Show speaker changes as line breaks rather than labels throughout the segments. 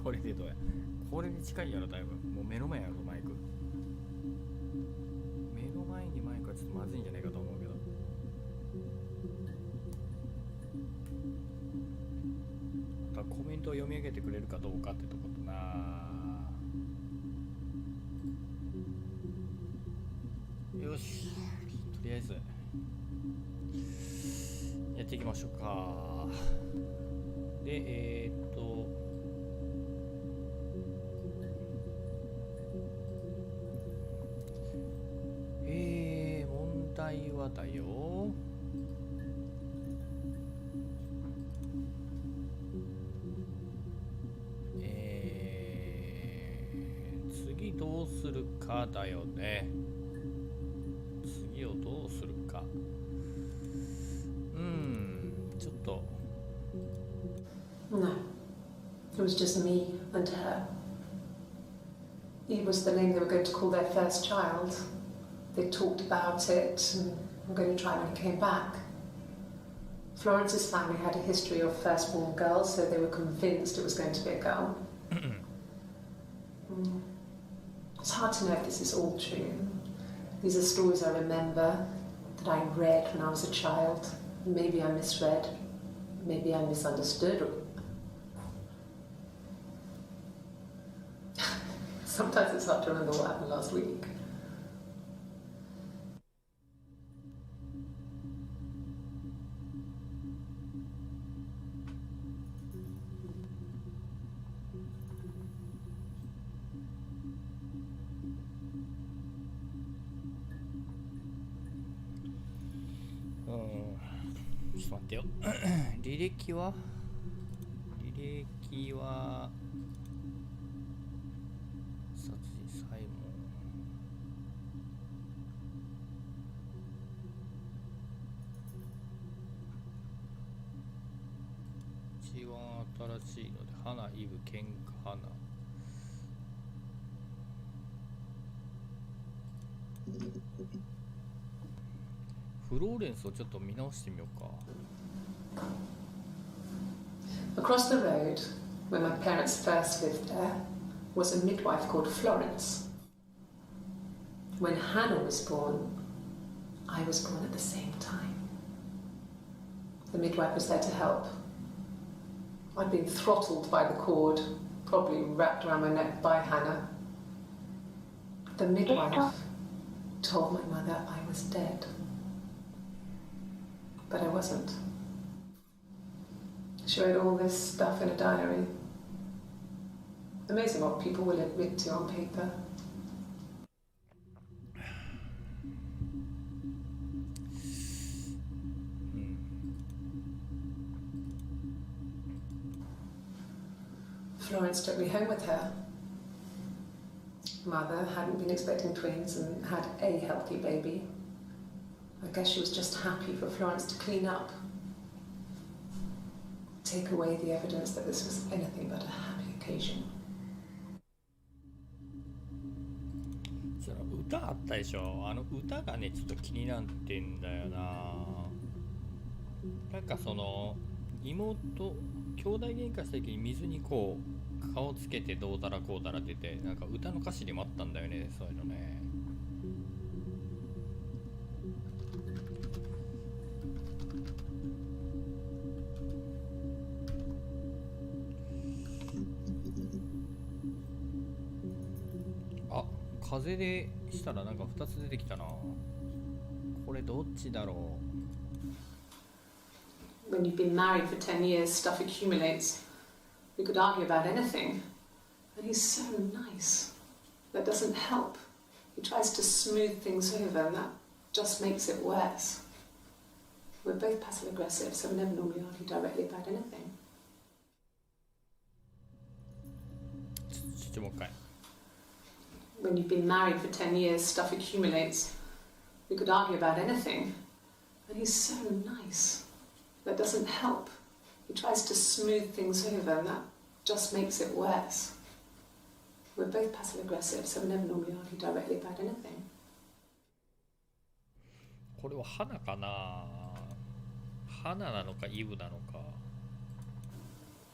これでどうや。これに近いやろ、だいぶ。もう目の前やろ、マイク。目の前にマイクはちょっとまずいんじゃないかと思うけど。あとはコメントを読み上げてくれるかどうかってとことな。よし、とりあえずやっていきましょうか。で、問題はだよ。次どうするかだよね。次をどうするか。ちょっと。
No, it was just me and her. Eve was the name they were going to call their first child. They talked about it and were going to try when he came back. Florence's family had a history of firstborn girls, so they were convinced it was going to be a girl. It's hard to know if this is all true. These are stories I remember, that I read when I was a child. Maybe I misread, maybe I misunderstood. Sometimes it's hard to remember what happened last week.
ちょっと待ってよ。履歴は殺人サイモン。一番新しいので花イブ喧嘩花。フローレンスをちょっと見直してみようか。
Across the road, where my parents first lived there, was a midwife called Florence. When Hannah was born, I was born at the same time. The midwife was there to help. I'd been throttled by the cord, probably wrapped around my neck by Hannah. The midwife told my mother I was dead. But I wasn't. She wrote all this stuff in a diary. Amazing what people will admit to on paper. Florence took me home with her. Mother hadn't been expecting twins and had a healthy baby. I guess she was just happy for Florence to clean up. Take away the evidence that this was anything but a happy occasion.
その歌あったでしょ。あの歌がねちょっと気になってんだよな。なんかその兄弟喧嘩した時に水にこう顔つけてどうたらこうたらって言ってなんか歌の歌詞にもあったんだよね。そういうのね。風でしたらなんか2つ出てきたな。これどっちだろ
う。When you've been married for 10 years, stuff accumulates. You could argue about anything. And he's so nice. That doesn't help. He tries to smooth things over, and that just makes it worse. We're both passive aggressive, so we never normally argue directly about anything.
もう一回。
When you've been married for 10 years, stuff accumulates. You could argue about anything. And he's so nice. That doesn't help. He tries to smooth things over, and that just makes it worse. We're both passive aggressive, so we never normally argue directly about anything.
これは花かな。花なのかイブなのか。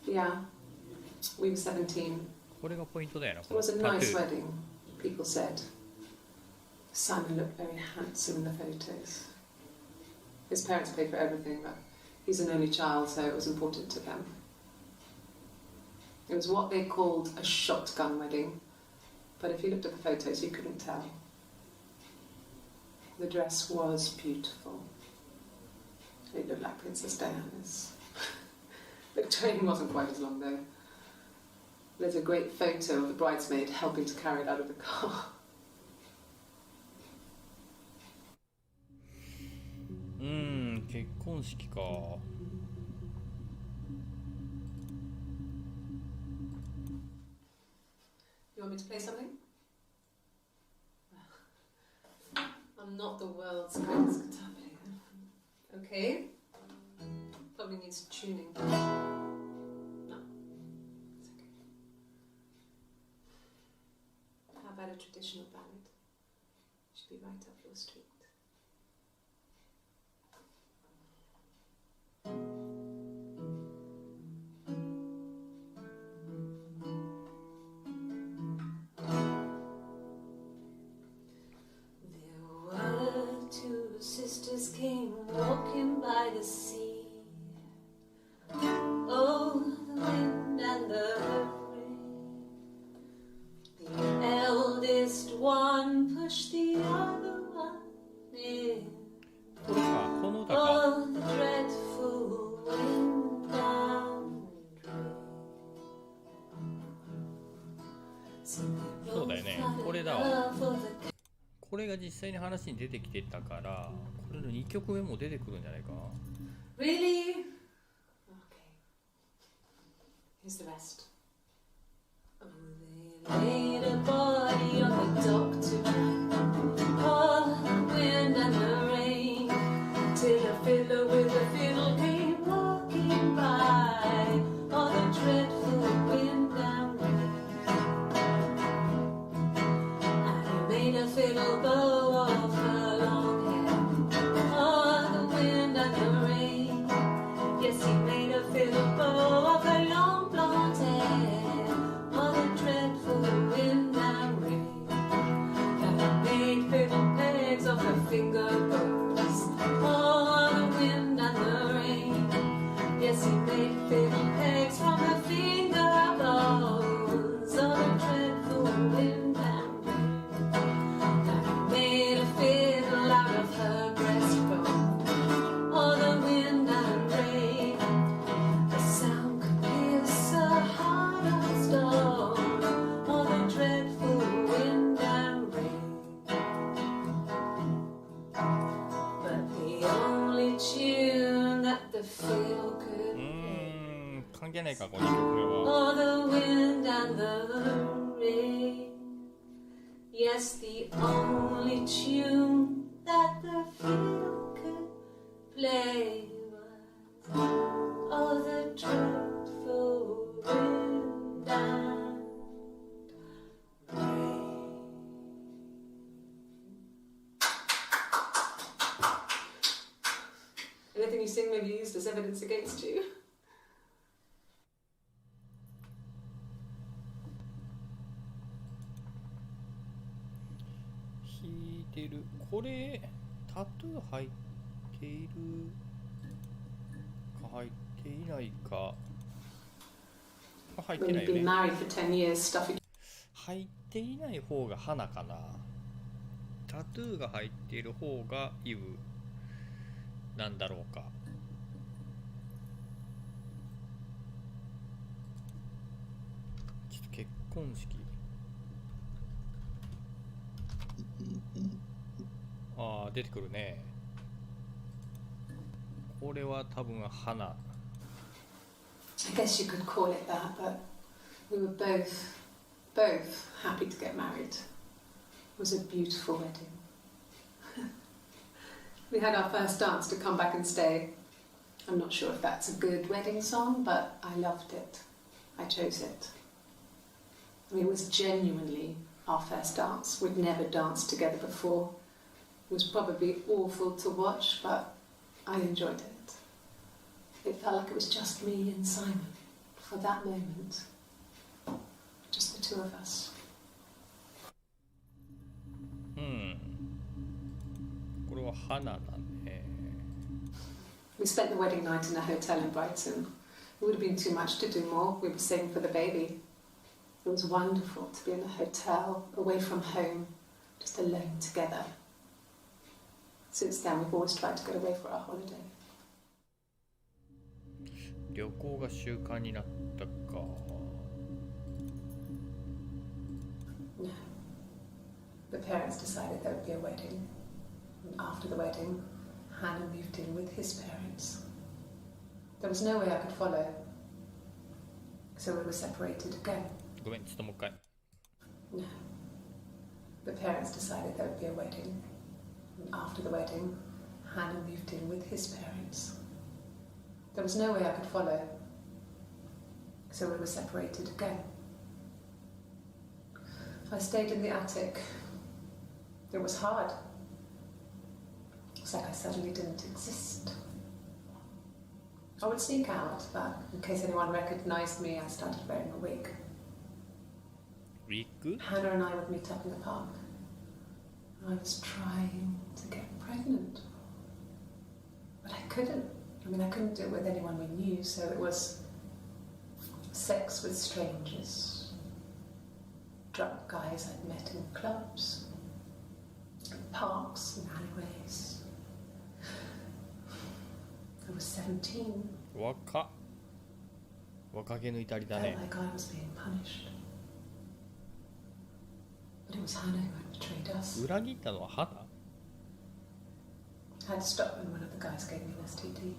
Yeah. We were 17.
これがポイントだよな。
It was a nice wedding, people said. Simon looked very handsome in the photos. His parents paid for everything, but he's an only child, so it was important to them. It was what they called a shotgun wedding, but if you looked at the photos, you couldn't tell. The dress was beautiful. It looked like Princess Diana's. The train wasn't quite as long, though. There's a great photo of the bridesmaid helping to carry it out of the car.
結婚式か。
You want me to play something? I'm not the world's greatest guitar player. Okay. Probably needs tuning. No. It's okay. How about a traditional ballad? Should be right up your street. Sisters came walking by the sea. Oh, the wind and the rain. The eldest one pushed the other one in. Oh, the dreadful wind and rain.
そうだよね。これだわ。これが実際に話に出てきてたから、これの2曲目も出てくるんじゃないかな。
Really? Okay. Here's the rest. Oh, they laid a body on the dock tonight. Oh, the wind and the rain. Till a fiddler with a fiddle came walking by. Oh, the dreadful wind and rain. And he made a fiddle bow of her long hair. Oh, the wind and the rain. Yes, he made a fiddle bow of her long blonde hair. Oh, the dreadful wind and rain. And he made fiddle pegs of her finger bows. Oh, the wind and the rain. Yes, he made fiddle pegs from her finger bows. Oh, the dreadful wind and rain. And he made a fiddle out of her breastbone. Oh, the wind and rain. The sound could pierce a heart of stone. Oh, the dreadful wind and rain. But the only tune that the fiddle could play.
関係ないか、この2曲目は。
Oh, the wind and the rain. Yes, the only tune that the fiddle could play was oh, the dreadful wind and rain. Anything you sing may be used as evidence against you.
弾いてる。これタトゥー入っているか入っていないか。入ってないよ
When you've been
ね。
married for 10 years, stuff.
入っていない方が花かな。タトゥーが入っている方がイブなんだろうか。ちょっと結婚式。ああ、出てくるね。これは多分花。
I guess you could call it that, but we were both happy to get married. It was a beautiful wedding. We had our first dance to Come Back and Stay. I'm not sure if that's a good wedding song, but I loved it. I chose it. I mean, it was genuinely our first dance. We'd never danced together before. It was probably awful to watch, but I enjoyed it. It felt like it was just me and Simon for that moment. two of us.
これは花だね。
We spent the wedding night in a hotel in Brighton. It would have been too much to do more. We were saving for the baby. It was wonderful to be in a hotel, away from home, just alone together. Since then, we've always tried to get away for our holiday.
旅行が習慣になったか。
No. The parents decided there would be a wedding. And after the wedding, Hannah moved in with his parents. There was no way I could follow. So we were separated again.
ごめん、ちょっともう一回。
No. The parents decided there would be a wedding. And after the wedding, Hannah moved in with his parents. There was no way I could follow. So we were separated again. I stayed in the attic. It was hard. It's like I suddenly didn't exist. I would sneak out, but in case anyone recognized me, I started wearing a wig.
Wig?
Hannah and I would meet up in the park. I was trying to get pregnant. But I couldn't. I mean, I couldn't do it with anyone we knew, so it was sex with strangers. Drunk guys I'd met in clubs, in parks and alleyways. I was 17.
若っ。若気の至りだ
Felt
ね。
like I was being punished. But it was Hannah who had betrayed us.
裏切ったのは花？
I had to stop when one of the guys gave me an STD.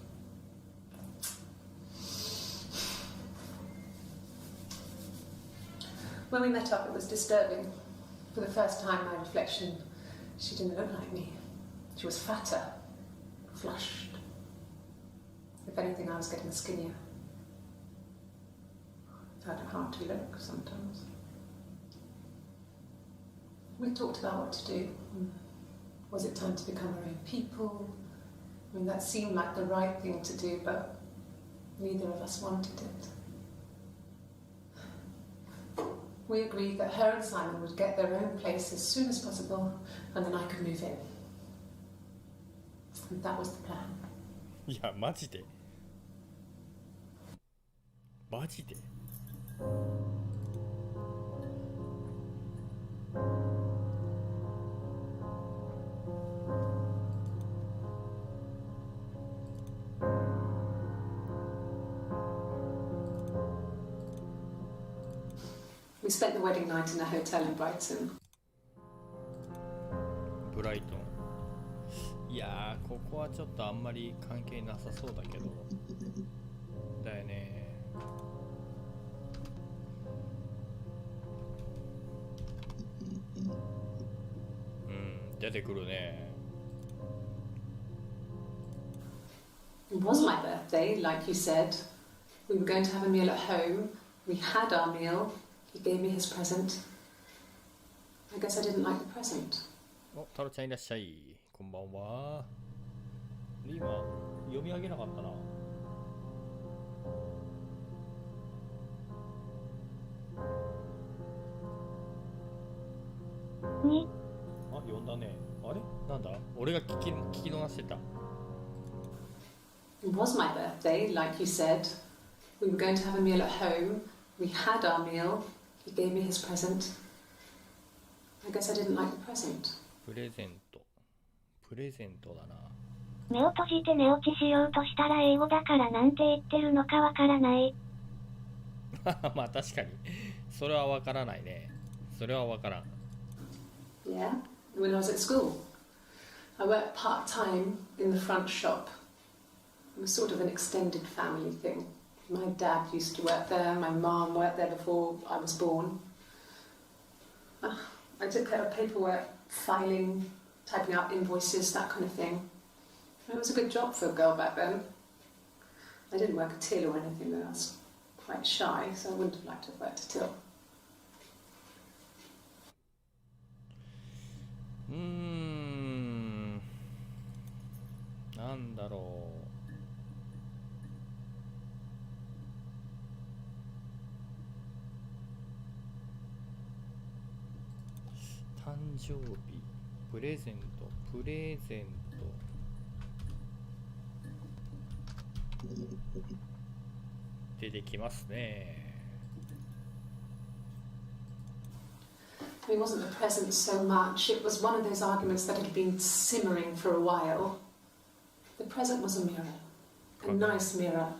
When we met up, it was disturbing. For the first time, my reflection, she didn't look like me. She was fatter, flushed. If anything, I was getting skinnier. I found it hard to look sometimes. We talked about what to do. Was it time to become our own people? I mean, that seemed like the right thing to do, but neither of us wanted it. We agreed that her and Simon would get their own place as soon as possible, and then I could move in. And that was the plan.
いや、マジでマジで
We spent the wedding night in a hotel in Brighton.
ブライトン。いやー、ここはちょっとあんまり関係なさそうだけど。だよね。うん、出てくるね。
It was my birthday, like you said. We were going to have a meal at home. We had our meal. He gave me his present. I guess I didn't like the present.
お、タロちゃんいらっしゃい。こんばんは。今、読み上げなかったな。
に
あ、読んだね。あれなんだ俺が聞き逃してた。
It was my birthday, like you said. We were going to have a meal at home. We had our meal. He gave me his present. I guess I didn't like the present.
プレゼント。プレゼントだな。
目を閉じて寝落ちしようとしたら英語だからなんて言ってるのかわからない。
まあ確かに。それはわからないね。それはわからん。
Yeah, when I was at school. I worked part-time in the front shop. It was sort of an extended family thing. My dad used to work there, my mum worked there before I was born. I took care of paperwork, filing, typing out invoices, that kind of thing. It was a good job for a girl back then. I didn't work a till or anything though, I was quite shy, so I wouldn't have liked to have worked a till.
なんだろう。誕生日、プレゼント、出てきますね。
It wasn't the present so much, it was one of those arguments that had been simmering for a while. The present was a mirror, a nice mirror.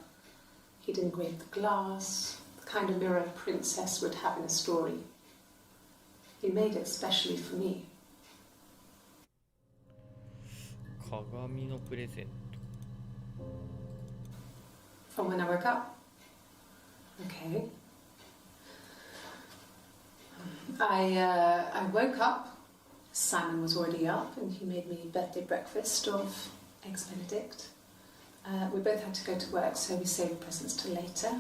He'd engraved the glass, the kind of mirror a princess would have in a story. He made it specially for me.
鏡のプレゼント。
From when I woke up. Okay. I woke up. Simon was already up, and he made me birthday breakfast of eggs Benedict. We both had to go to work, so we saved presents till later.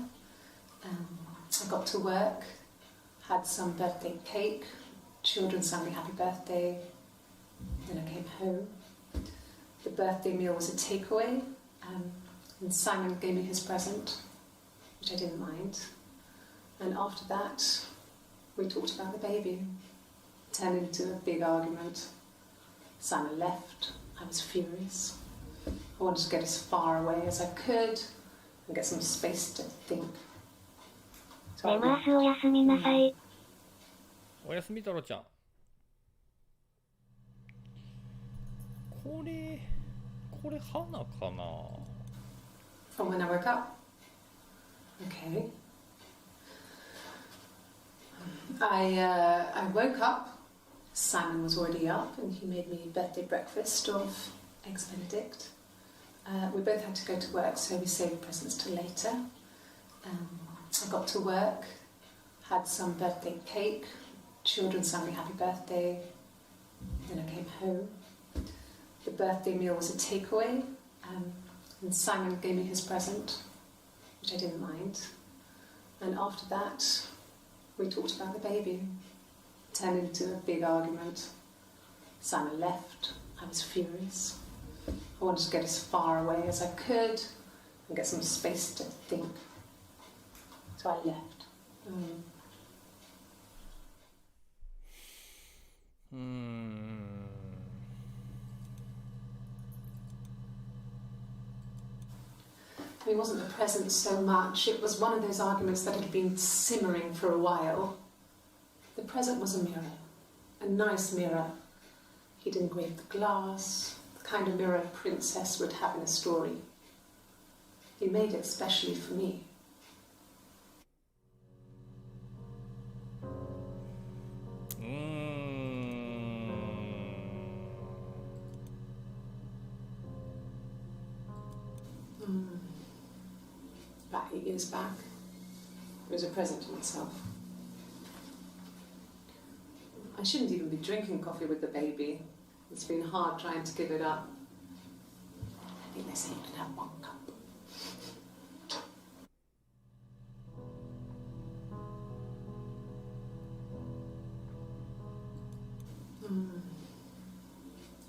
I got to work, had some birthday cake. Children sang me happy birthday. Then I came home. The birthday meal was a takeaway, and Simon gave me his present, which I didn't mind. And after that, we talked about the baby. It turned into a big argument. Simon left. I was furious. I wanted to get as far away as I could and get some space to think.
寝ますおやすみなさい。
おやすみ太郎ちゃん。これ花かな。
From when I woke up. Okay. I woke up. Simon was already up, and he made me birthday breakfast of eggs Benedict. We both had to go to work, so we saved presents till later. I got to work, had some birthday cake. Children sang me happy birthday. Then I came home. The birthday meal was a takeaway, and Simon gave me his present, which I didn't mind. And after that, we talked about the baby. It turned into a big argument. Simon left. I was furious. I wanted to get as far away as I could and get some space to think. So I left. It wasn't the present so much, it was one of those arguments that had been simmering for a while. The present was a mirror, a nice mirror. He'd engraved the glass, the kind of mirror a princess would have in a story. He made it specially for me. About 8 years back, it was a present to myself. I shouldn't even be drinking coffee with the baby. It's been hard trying to give it up. I think they say you can have 1 cup.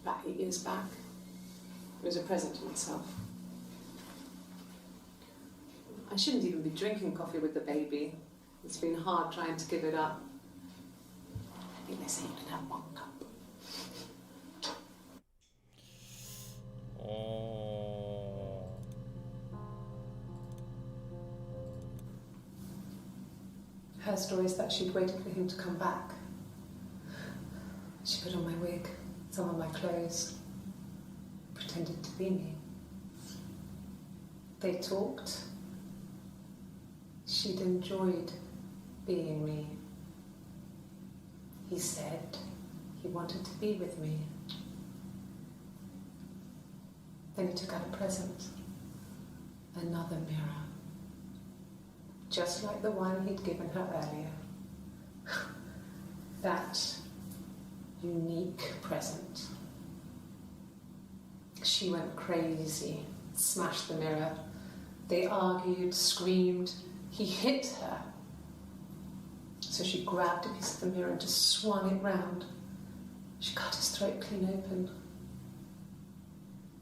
About 8 years back, it was a present to myself. I shouldn't even be drinking coffee with the baby. It's been hard trying to give it up. I think they say you can have 1 cup. Her story is that she'd waited for him to come back. She put on my wig, some of my clothes, pretended to be me. They talked. She'd enjoyed being me. He said he wanted to be with me. Then he took out a present, another mirror, just like the one he'd given her earlier. That unique present. She went crazy, smashed the mirror. They argued, screamed. He hit her. So she grabbed a piece of the mirror and just swung it round. She cut his throat clean open.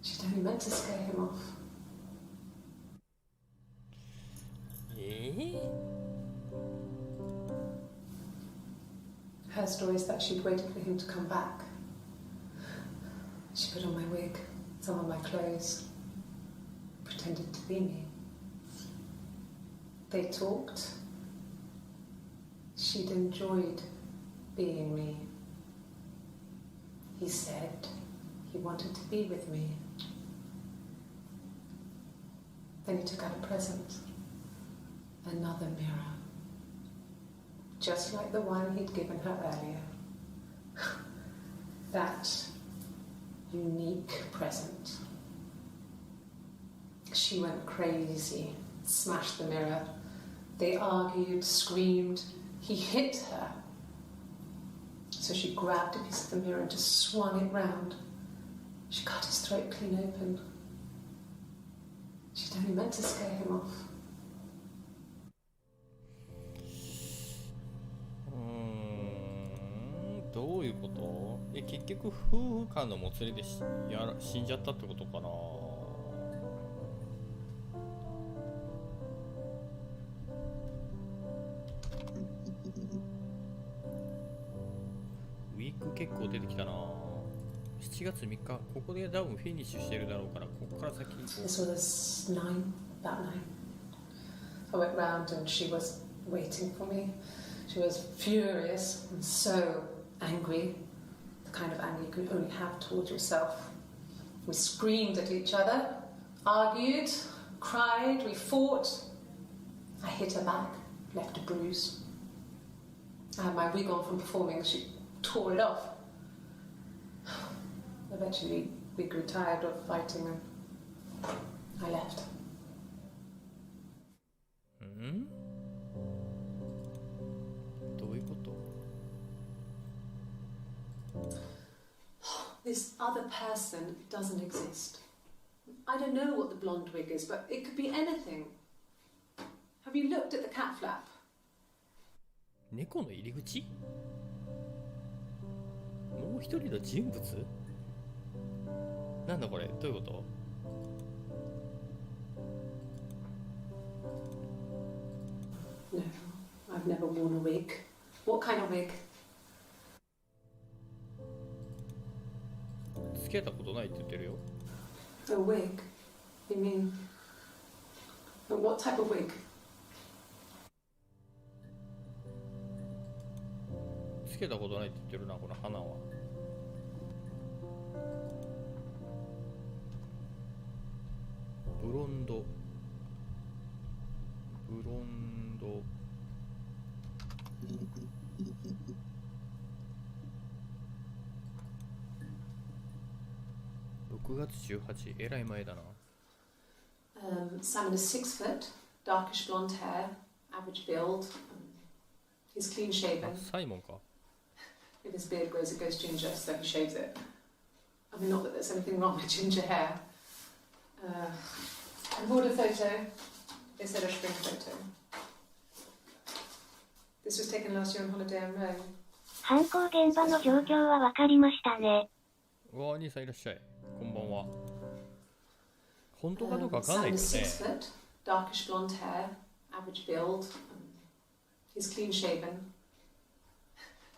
She'd only meant to scare him off. Her story is that she'd waited for him to come back. She put on my wig, some of my clothes, pretended to be me. They talked. She'd enjoyed being me. He said he wanted to be with me. Then he took out a present, another mirror, just like the one he'd given her earlier. That unique present. She went crazy, smashed the mirror. They argued, screamed. He hit her. So she grabbed a piece of the mirror and just swung it round. She cut his throat clean open. She'd only meant to scare him off.
どういうこと？結局夫婦間のもつれで死んじゃったってことかな。ウィーク結構出てきたな。7月3日、ここで多分フィニッシュしてるだろうから、ここから先にこう。
This was about 9. I went round and she was waiting for me. She was furious and so angry, the kind of anger you can only have towards yourself. We screamed at each other, argued, cried, we fought. I hit her back, left a bruise. I had my wig on from performing, she tore it off. Eventually, we grew tired of fighting and I left.
Hmm? どういうこと？
This other person doesn't exist. I don't know what the blonde wig is, but it could be anything. Have you looked at the cat flap?
猫の入り口？もう一人の人物？なんだこれ？どういうこと？
No, I've never worn a wig. What kind of wig?
つけたことないって言ってるよ。
A wig? You mean... What type of wig?
つけたことないって言ってるな、この花は。ブロンド。6月18、えらい前だな。
Simon is 6 foot, darkish blonde hair, average build. He's clean shaven.
サイモンか。
If his beard grows, it goes ginger, so he shaves it. I mean, not that there's anything wrong with ginger hair. I bought a photo instead of a spring photo. This was taken last year on holiday in Rome.
犯行現場の状況は分かりましたね。
うわー、兄さんいらっしゃい。こんばんは。本当かどうかわかんないけどね。
6 foot, darkish blonde hair, average build. He's clean shaven.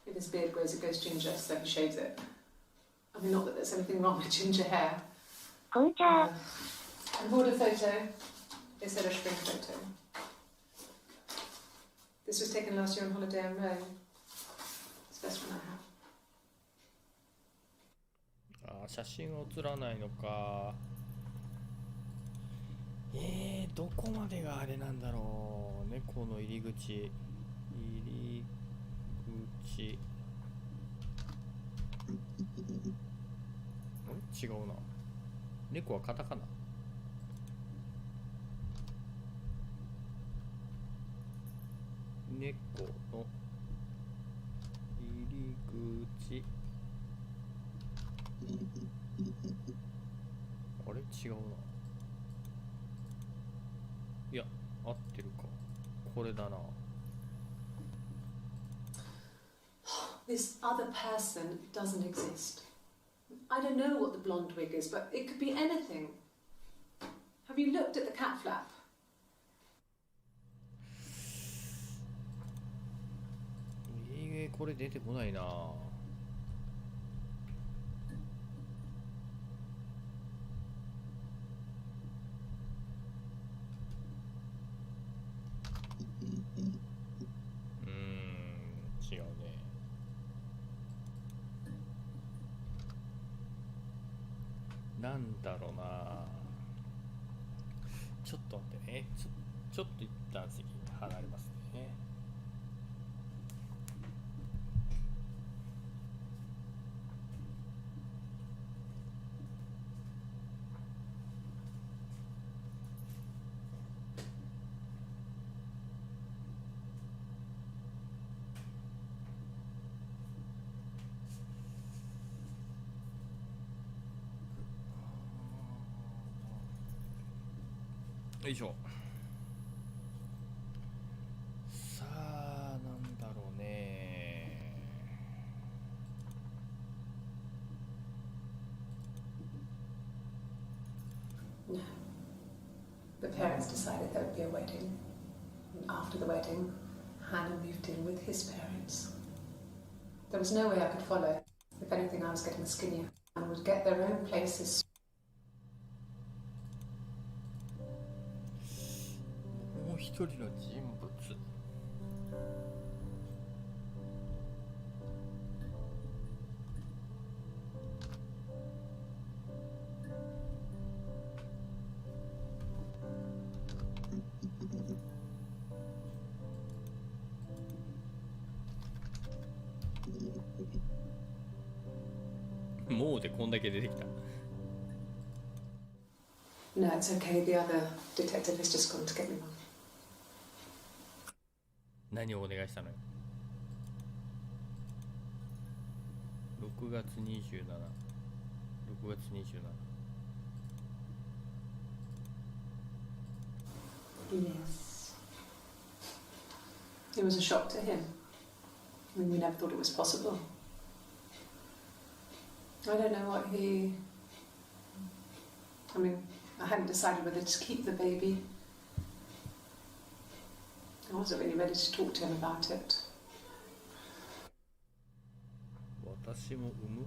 If his beard grows, it goes ginger, so he shaves it. I mean, not that there's anything wrong with ginger hair.
こんちゃー。
I bought a photo instead of a spring photo. This was taken last year on holiday in Rome. It's the best one I have.
あー、写真写らないのか。どこまでがあれなんだろう。猫の入り口。違うな。猫はカタカナ。猫の入り口。あれ違うな。いや、合ってるか。これだな。
This other person doesn't exist. I don't know what the blonde wig is, but it could be anything. Have you looked at the cat flap?
入これ出てこないな。違うね。なんだろうな。ちょっと待ってね。ちょっと一旦席離れますね。よいしょ。さあ、なんだろうね。
No. The parents decided there would be a wedding. And after the wedding, Hannah moved in with his parents. There was no way I could follow. If anything, I was getting skinnier and would get their own places.
もう一人の人物。もうでこんだけ出てきた。
No, it's okay. The other detective has just gone to get me one.
何をお願いしたのよ。6月27。6月27。
Yes. It was a shock to him. I mean, we never thought it was possible. I don't know what he... I mean, I hadn't decided whether to keep the baby. I wasn't really ready to talk to him about it.
私も産む?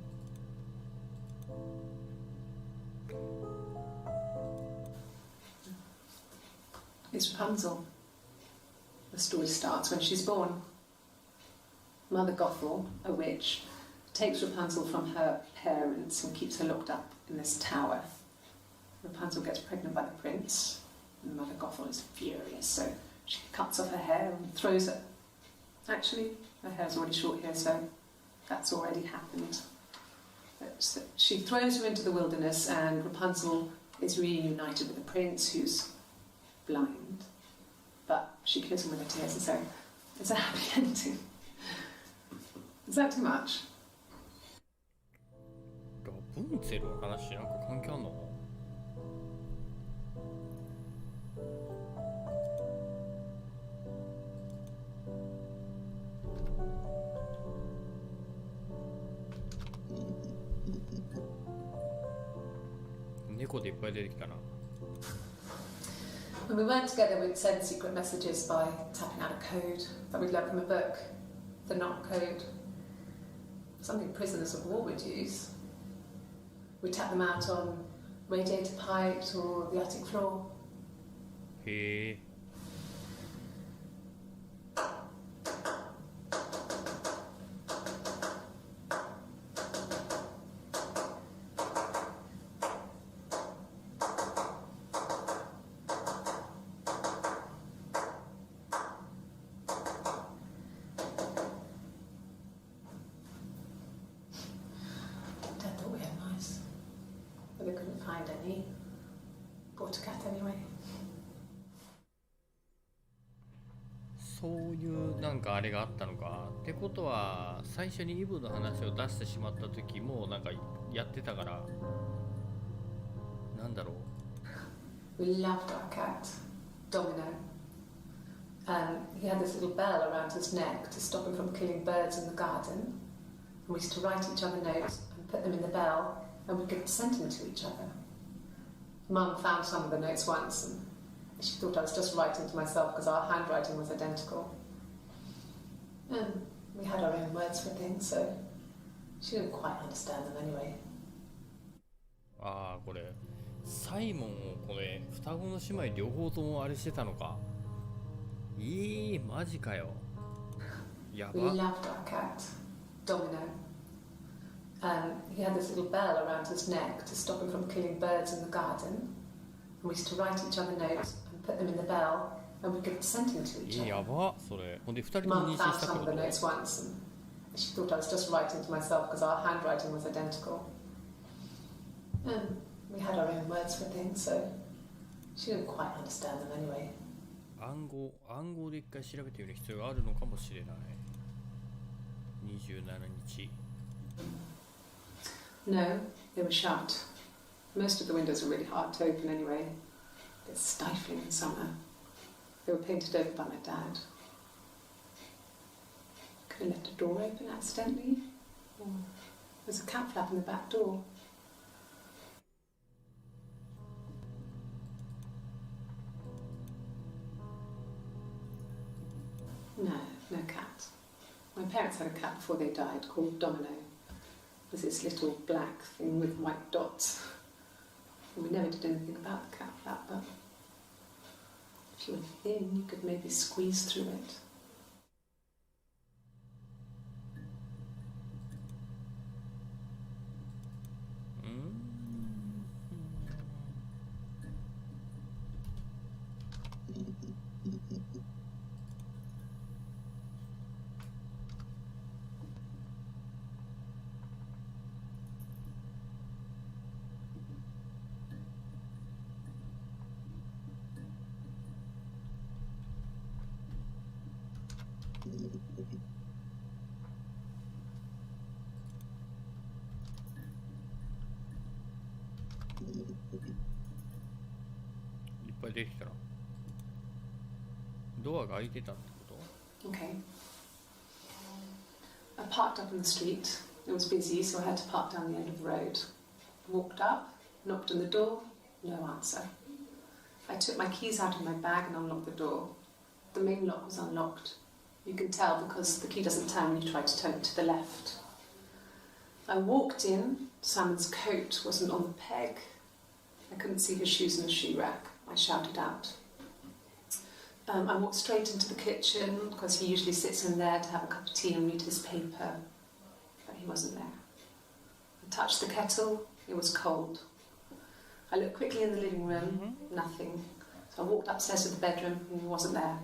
It's Rapunzel. The story starts when she's born. Mother Gothel, a witch, takes Rapunzel from her parents and keeps her locked up in this tower. Rapunzel gets pregnant by the prince, and Mother Gothel is furious, so she cuts off her hair and throws it. Actually, her hair's already short here, so that's already happened. But she throws her into the wilderness, and Rapunzel is reunited with the prince, who's blind. But she kills him with her tears, and so it's a happy ending. Is that too much?
ラプンツェルの話なんか関係あんの？猫でいっぱい出てきたな。
When we weren't together, we'd send secret messages by tapping out a code that we'd learned from a book, the knock code, something prisoners of war would use. We'd tap them out on radiator pipes or the attic floor.
へえ。
Dad thought we had mice, but they couldn't find any. Bought a cat anyway.
そういうなんかあれがあったのかってことは、最初にイブの話を出してしまった時もなんかやってたから、なんだろう。
We loved our cat, Domino. He had this little bell around his neck to stop him from killing birds in the garden. And we used to write each other notes and put them in the bell, and we could send them to each other. Mum found some of the notes once, and she thought I was just writing to myself because our handwriting was identical. And we had our own words for things, so she didn't quite understand them anyway.
ああ、これサイモンをこれ双子の姉妹両方ともあれしてたのか。マジかよ。や
We
ば。
loved our cat, Domino. He had this little bell around his neck to stop him from killing birds in the garden. And we used to write each other notes and put them in the bell, and we could send them to each other.
やばそれ。ほんで2人とも
Mum
妊娠
found
したって
some
こ
of
と
the notes once, and she thought I was just writing to myself because our handwriting was identical. And we had our own words for things, so she didn't quite understand them anyway.
暗号で一回調べてみる必要があるのかもしれない。27日。
No, they were shut. Most of the windows were really hard to open anyway. They're stifling in summer. They were painted over by my dad. Could have left a door open accidentally. Or there's a cat flap in the back door. No cat. My parents had a cat before they died called Domino. It was this little black thing with white dots. And we never did anything about the cat flap, but if you were thin, you could maybe squeeze through it.
いっぱい出てきたらドアが開いてたってこと？
Okay. I parked up on the street. It was busy, so I had to park down the end of the road. Walked up, knocked on the door, no answer. I took my keys out of my bag and unlocked the door. The main lock was unlocked. You can tell because the key doesn't turn when you try to turn it to the left. I walked in. Simon's coat wasn't on the peg. I couldn't see his shoes in the shoe rack. I shouted out. I walked straight into the kitchen because he usually sits in there to have a cup of tea and read his paper, but he wasn't there. I touched the kettle. It was cold. I looked quickly in the living room. Nothing. So I walked upstairs to the bedroom. He wasn't there.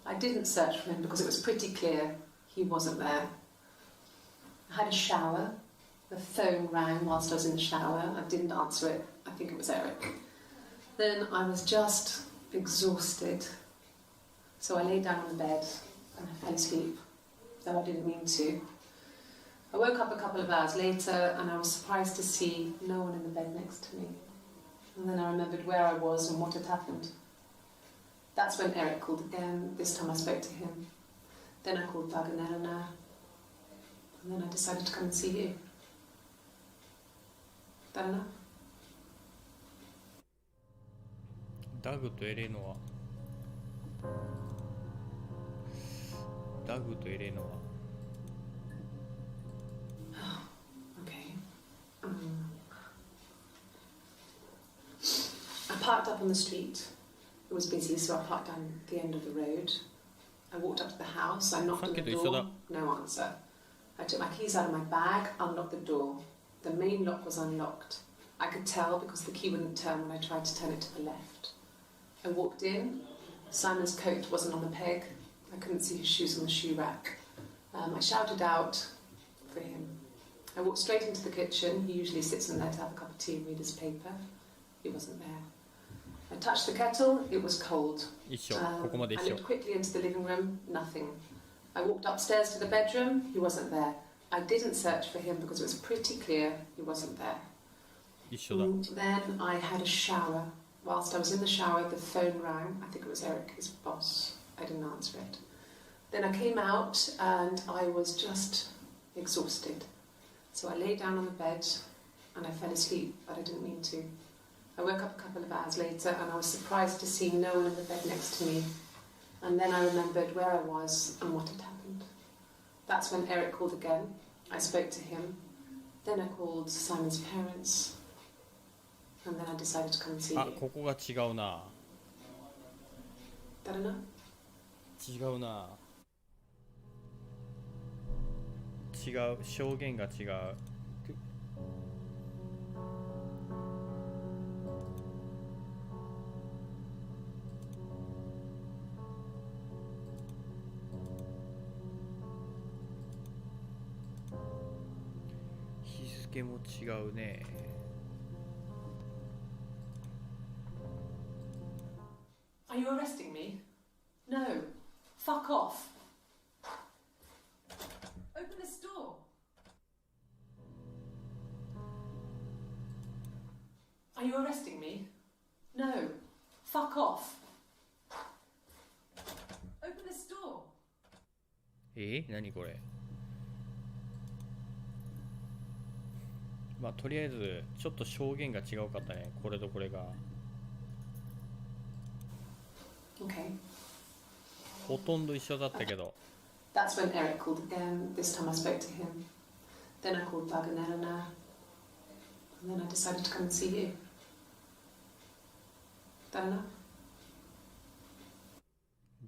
I didn't search for him because it was pretty clear he wasn't there. I had a shower. The phone rang whilst I was in the shower. I didn't answer it. I think it was Eric. Then I was just exhausted. So I lay down on the bed and I fell asleep, though I didn't mean to. I woke up a couple of hours later and I was surprised to see no one in the bed next to me. And then I remembered where I was and what had happened. That's when Eric called again. This time I spoke to him. Then I called Doug and Eleanor. And then I decided to come and see you. That enough?
ダグとエレノア。ダグとエレノア。
Okay. I parked up on the street. It was busy, so I parked down the end of the road. I walked up to the house. I knocked on the door. No answer. I took my keys out of my bag, unlocked the door. The main lock was unlocked. I could tell because the key wouldn't turn when I tried to turn it to the left. I walked in. Simon's coat wasn't on the peg. I couldn't see his shoes on the shoe rack. I shouted out for him. I walked straight into the kitchen. He usually sits in there to have a cup of tea and read his paper. He wasn't there. I touched the kettle. It was cold. I looked quickly into the living room. Nothing. I walked upstairs to the bedroom. He wasn't there. I didn't search for him because it was pretty clear he wasn't there. And then I had a shower. Whilst I was in the shower, the phone rang. I think it was Eric, his boss. I didn't answer it. Then I came out and I was just exhausted. So I lay down on the bed and I fell asleep, but I didn't mean to. I woke up a couple of hours later and I was surprised to see no one in the bed next to me. And then I remembered where I was and what had happened. That's when Eric called again. I spoke to him. Then I called Simon's parents. And then I decided to come and see you.
あ、ここが違うな。
だろな。
違うな。違う、証言が違う。日付も違うね。
Are you arresting me? No. Fuck off. Open this door. Are you arresting me? No. Fuck off. Open this door.
何これ。まあとりあえずちょっと証言が違うかったね。これとこれが。
Okay.
ほとんど一緒だったけど。
That's when Eric called again. This time I spoke to him. Then I called Doug and Eleanor. And then I decided to come and see you. Done enough?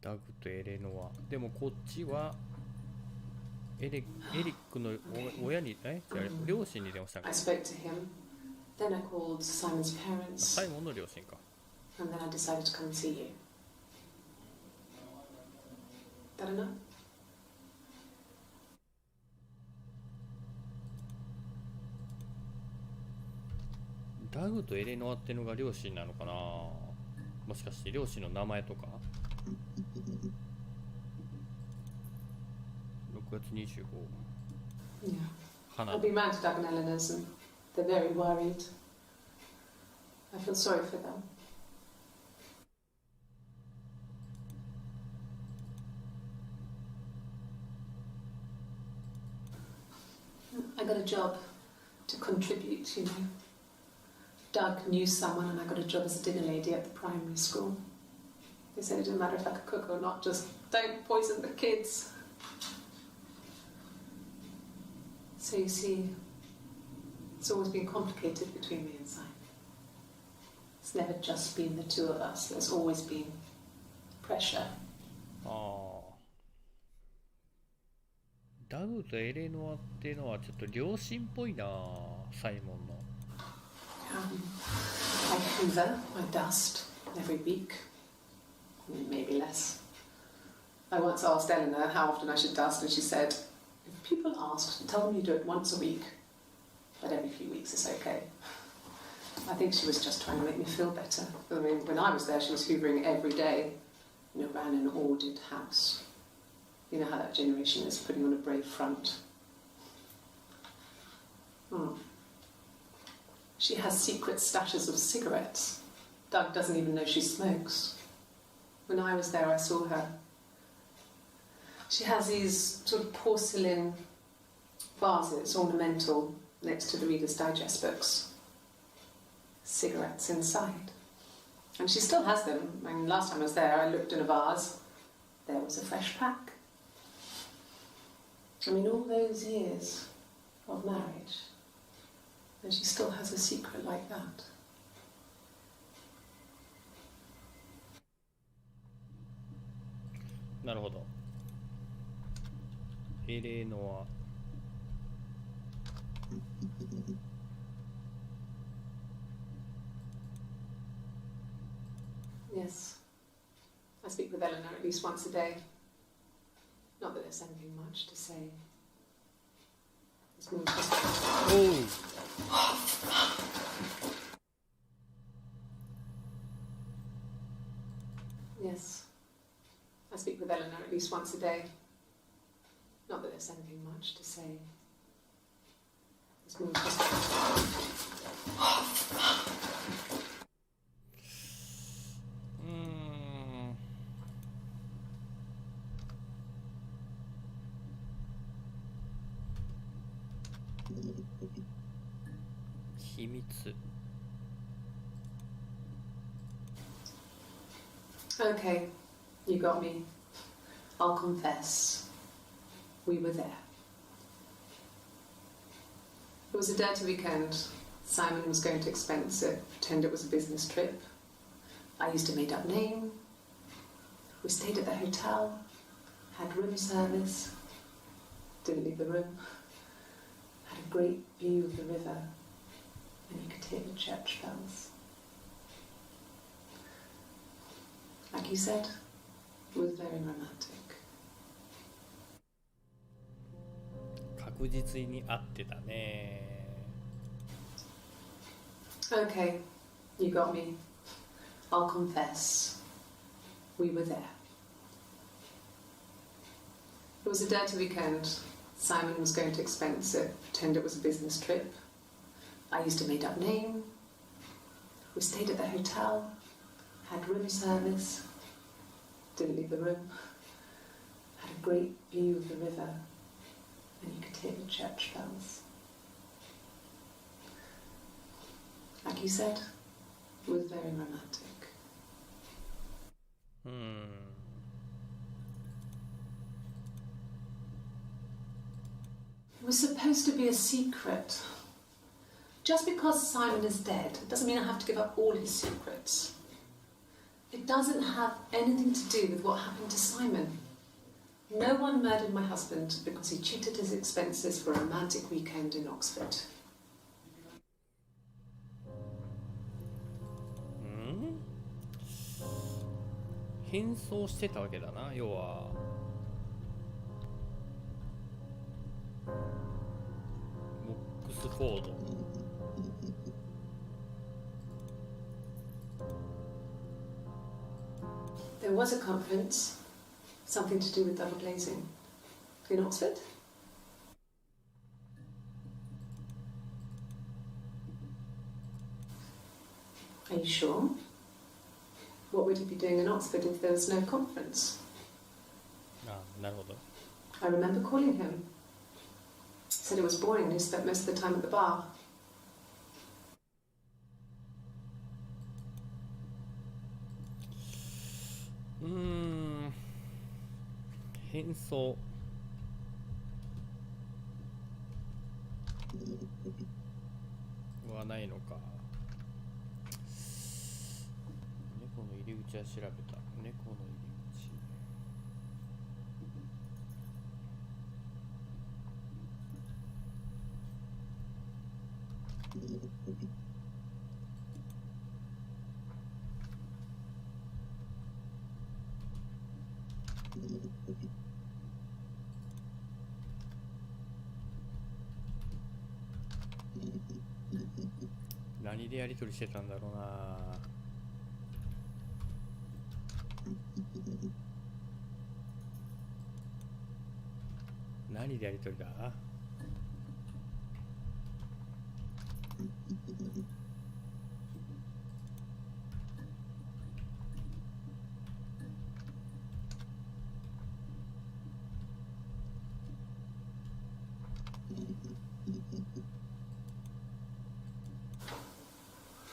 ダグとエレノア。でもこっちはエリックの親に、両親に電話したんか。
I spoke to him. Then I called Simon's parents.
サイモンの両親か。
And then I decided to come and see you. Done enough?
ダグとエレノアってのが両親なのかな。もしかして両親の名前とか。6月25。
Yeah.
花
I've been round to Doug and Eleanor's and they're very worried. I feel sorry for them. I got a job to contribute, you know. Doug knew someone and I got a job as a dinner lady at the primary school. They said it didn't matter if I could cook or not, just don't poison the kids. So you see, it's always been complicated between me and Simon. It's never just been the two of us. There's always been pressure.
ああ。ダグとエレノアっていうのはちょっと両親っぽいな、サイモンの。
I hoover, I dust every week, maybe less. I once asked Eleanor how often I should dust, and she said, if people ask, tell them you do it once a week, but every few weeks is okay. I think she was just trying to make me feel better. I mean, when I was there, she was hoovering every day, you know, ran an ordered house. You know how that generation is, putting on a brave front. She has secret stashes of cigarettes. Doug doesn't even know she smokes. When I was there, I saw her. She has these sort of porcelain vases, ornamental, next to the Reader's Digest books. Cigarettes inside. And she still has them. I mean, last time I was there, I looked in a vase. There was a fresh pack. I mean, all those years of marriage. And she still has a secret like that.
なるほど。エレノア。
Yes. I speak with Eleanor at least once a day. Not that there's anything much to say. It's more just... Yes. I speak with Eleanor at least once a day. Not that there's anything much to say. It's more just...
秘密。
Okay, you got me. I'll confess. we were there. It was a dirty weekend. Simon was going to expense it, pretend it was a business trip. I used a made-up name. We stayed at the hotel, had room service, didn't leave the room, had a great view of the river, and you could hear the church bells. Like you said, it was very romantic.
確実に合ってたね。
Okay, you got me. I'll confess. We were there. It was a dirty weekend. Simon was going to expense it, pretend it was a business trip. I used a made-up name. We stayed at the hotel, had room service, didn't leave the room, had a great view of the river, and you could hear the church bells. Like you said, it was very romantic. It was supposed to be a secret. Just because Simon is dead doesn't mean I have to give up all his secrets. It doesn't have anything to do with what happened to Simon. No one murdered my husband because he cheated his expenses for a romantic weekend in Oxford.
変装してたわけだな、要は。ボックスフォード。
There was a conference, something to do with double glazing, in Oxford. Are you sure? What would he be doing in Oxford if there was no conference?
あ、なるほど。
I remember calling him. He said it was boring and he spent most of the time at the bar.
変装。はないのか。猫の入り口は調べた。猫の入り口。何でやり取りしてたんだろうな。何でやり取りだ。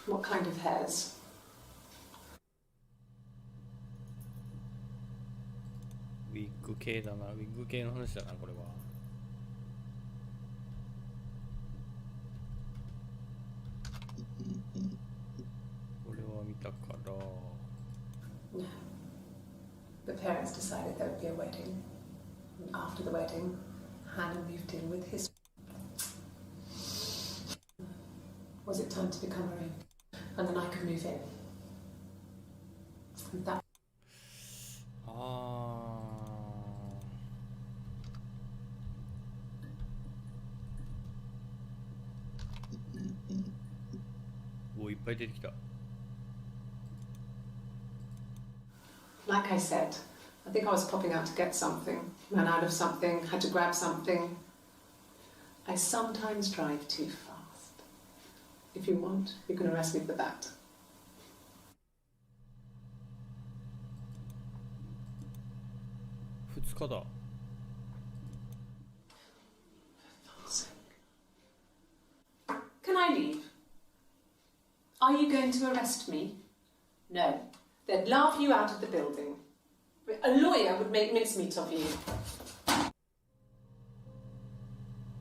What kind of hairs?
ウィッグ系だな。ウィッグ系の話だな、これは。これは見たから。
No. The parents decided there would be a wedding. And after the wedding, Hannah moved in with his. Was it time to become her own? And then I could move in. And that.
お、いっぱい出てきた。
Like I said, I think I was popping out to get something, ran out of something, had to grab something. I sometimes drive too fast. If you want, you can arrest me for that.
2日だ。
Can I leave? Are you going to arrest me? No. They'd laugh you out of the building. A lawyer would make mincemeat of you.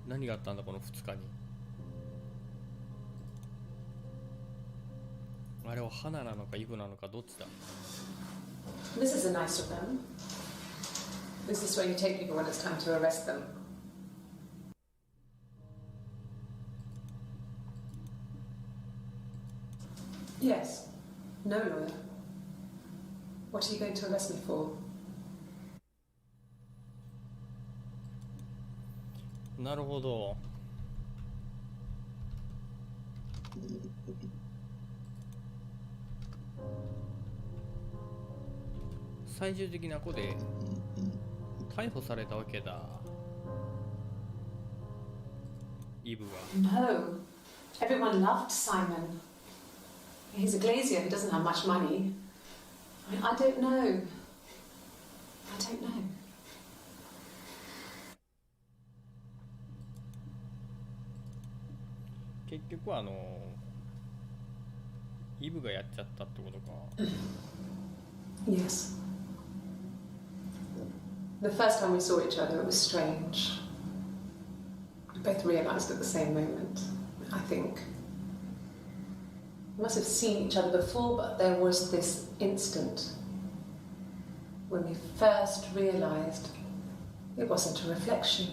何があったんだこの2日に。あれは花なのかイブなのかどっちだ。
This is a nice of them. Is this where you take people when it's time to arrest them? Yes. No lawyer. What are you going to arrest me for?
なるほど。最終的な子で逮捕されたわけだ。イブが。
No. Everyone loved Simon. He's a glazier who doesn't have much money. I don't know. I don't know.
結局イブがやっちゃったってことか。
Yes. The first time we saw each other, it was strange. We both realised at the same moment, I think. We must have seen each other before, but there was this instant when we first realised it wasn't a reflection.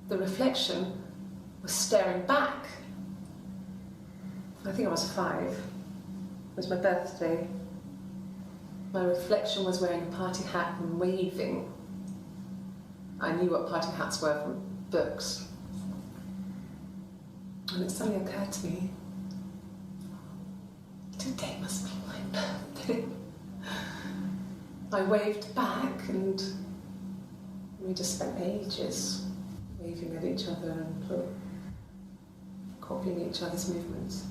The reflection was staring back. I think I was 5. It was my birthday. My reflection was wearing a party hat and waving. I knew what party hats were from books. And it suddenly occurred to me, today must be my birthday. I waved back and we just spent ages waving at each other and copying each other's movements.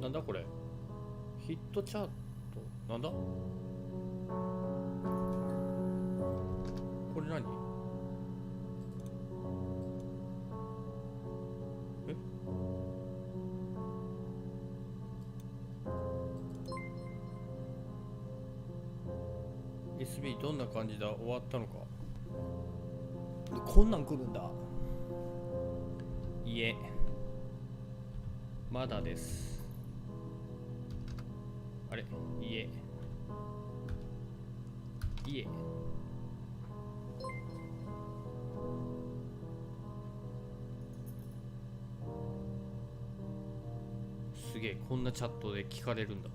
なんだこれ、ヒットチャートなんだこれ。何え、SB どんな感じだ。終わったのか。こんなん来るんだ。いえ、まだです。あれ、いえ、いえ。すげえ、こんなチャットで聞かれるんだ。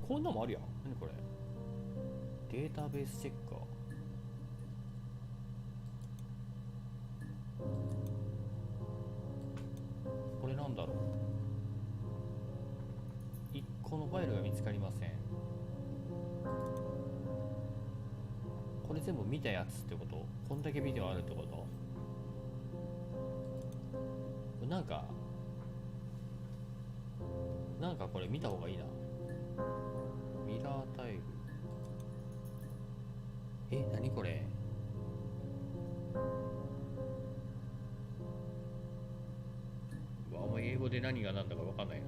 こんなもあるやん。何これ。データベースチェッカー。これなんだろう。1個のファイルが見つかりません。これ全部見たやつってこと？こんだけビデオあるってこと？なんかこれ見た方がいいな。ミラータイル。え、何これ。あんま英語で何が何だか分かんないな。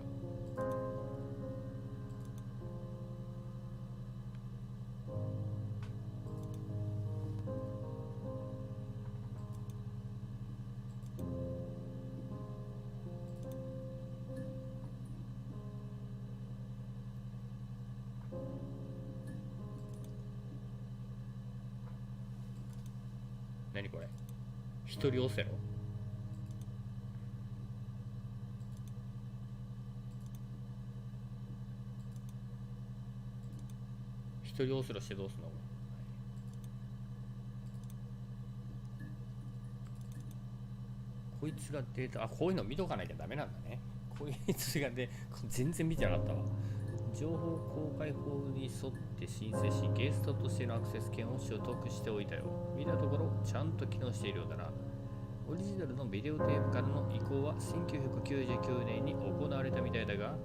何これ。一人オセロ。一人オセロしてどうすんの。こいつがデータ、こういうの見とかなきゃダメなんだね。こいつが全然見てなかったわ。情報公開法に沿って申請し、ゲストとしてのアクセス権を取得しておいたよ。見たところちゃんと機能しているようだな。オリジナルのビデオテープからの移行は1999年に行われたみたいだが、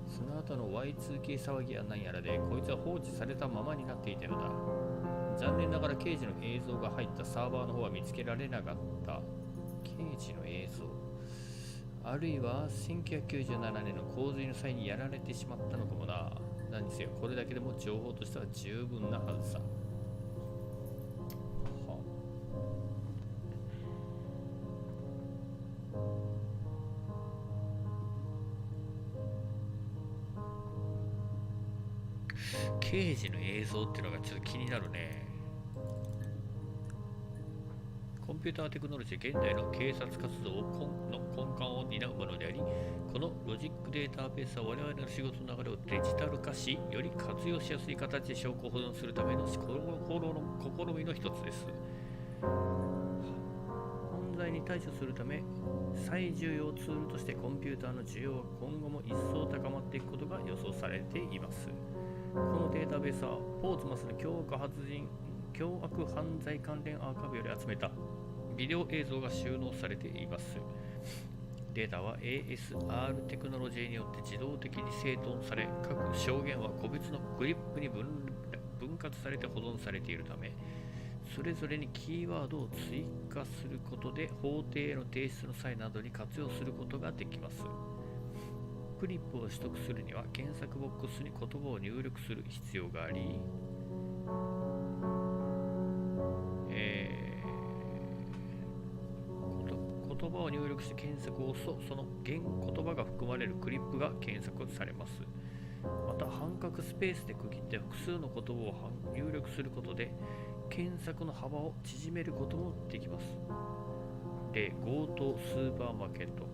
その後の Y2K 騒ぎやなんやらでこいつは放置されたままになっていたようだ。残念ながら刑事の映像が入ったサーバーの方は見つけられなかった。刑事の映像、あるいは1997年の洪水の際にやられてしまったのかもな。何せよこれだけでも情報としては十分なはずさ。刑事の映像っていうのがちょっと気になるね。コンピューターテクノロジー、現代の警察活動の根幹を担うものであり、このロジックデータベースは我々の仕事の流れをデジタル化し、より活用しやすい形で証拠を保存するための試みの一つです。犯罪に対処するため、最重要ツールとしてコンピューターの需要は今後も一層高まっていくことが予想されています。このデータベースはポーツマスの凶悪犯罪関連アーカイブより集めたビデオ映像が収納されています。データは ASR テクノロジーによって自動的に整頓され、各証言は個別のグリップに分割されて保存されているため、それぞれにキーワードを追加することで法廷への提出の際などに活用することができます。クリップを取得するには検索ボックスに言葉を入力する必要があり、言葉を入力して検索を押すと、その言葉が含まれるクリップが検索されます。また半角スペースで区切って複数の言葉を入力することで検索の幅を縮めることもできます。例、強盗スーパーマーケット。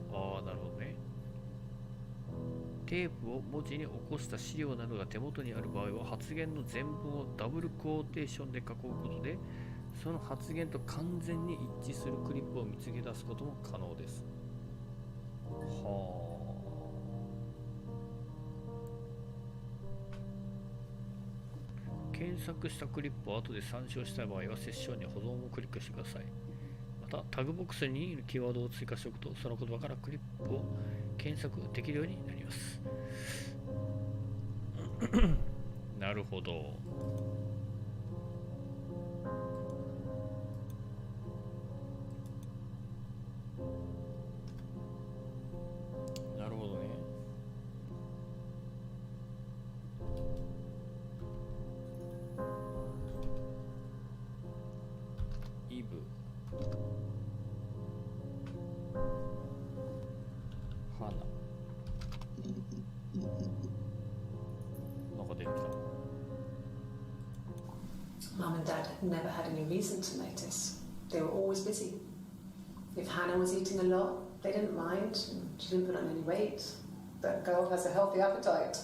なるほどね。テープを文字に起こした資料などが手元にある場合は、発言の全文をダブルクォーテーションで囲うことで、その発言と完全に一致するクリップを見つけ出すことも可能です。検索したクリップを後で参照したい場合は、セッションに保存をクリックしてください。また、タグボックスにキーワードを追加しておくと、その言葉からクリップを検索できるようになります。なるほど。なるほどね。イブ。花。なんか出てきた。
Mum and Dad had never had any reason to notice. They were always busy. If Hannah was eating a lot, they didn't mind. She didn't put on any weight. That girl has a healthy appetite.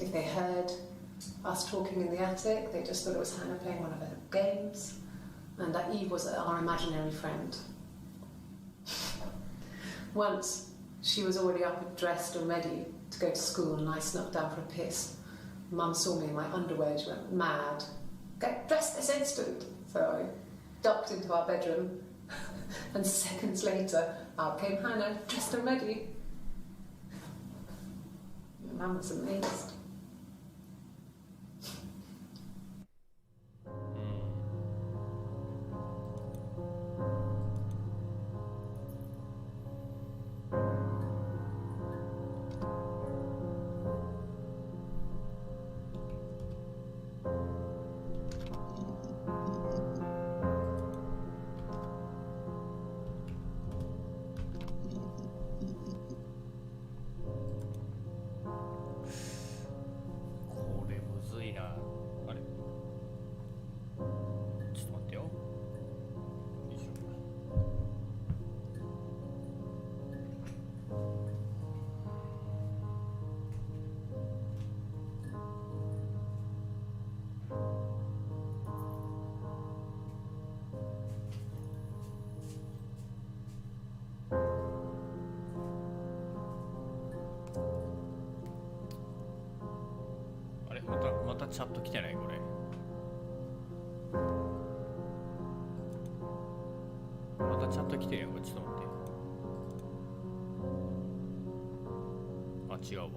If they heard us talking in the attic, they just thought it was Hannah playing one of her games, and that Eve was our imaginary friend. Once, she was already up, dressed and ready to go to school, and I snuck down for a piss. Mum saw me in my underwear, she went mad. Get dressed this instant! So I ducked into our bedroom, and seconds later, out came Hannah, dressed and ready. Mum was amazed. またチャット来てないこれ。またチャット来てるよこれ。ちょっと待って。あ、違うわ。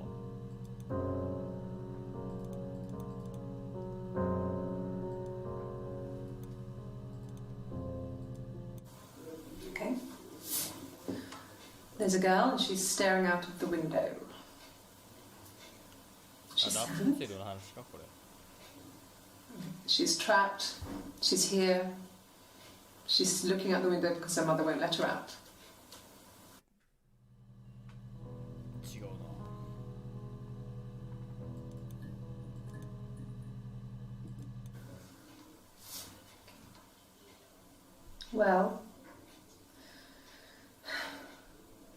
There's a girl and she's staring out of the window.
あ、
She's
ラプン
sad.
ツェルの話かこれ。
She's trapped. She's here. She's looking out the window because her mother won't let her out.
違うな。
Well,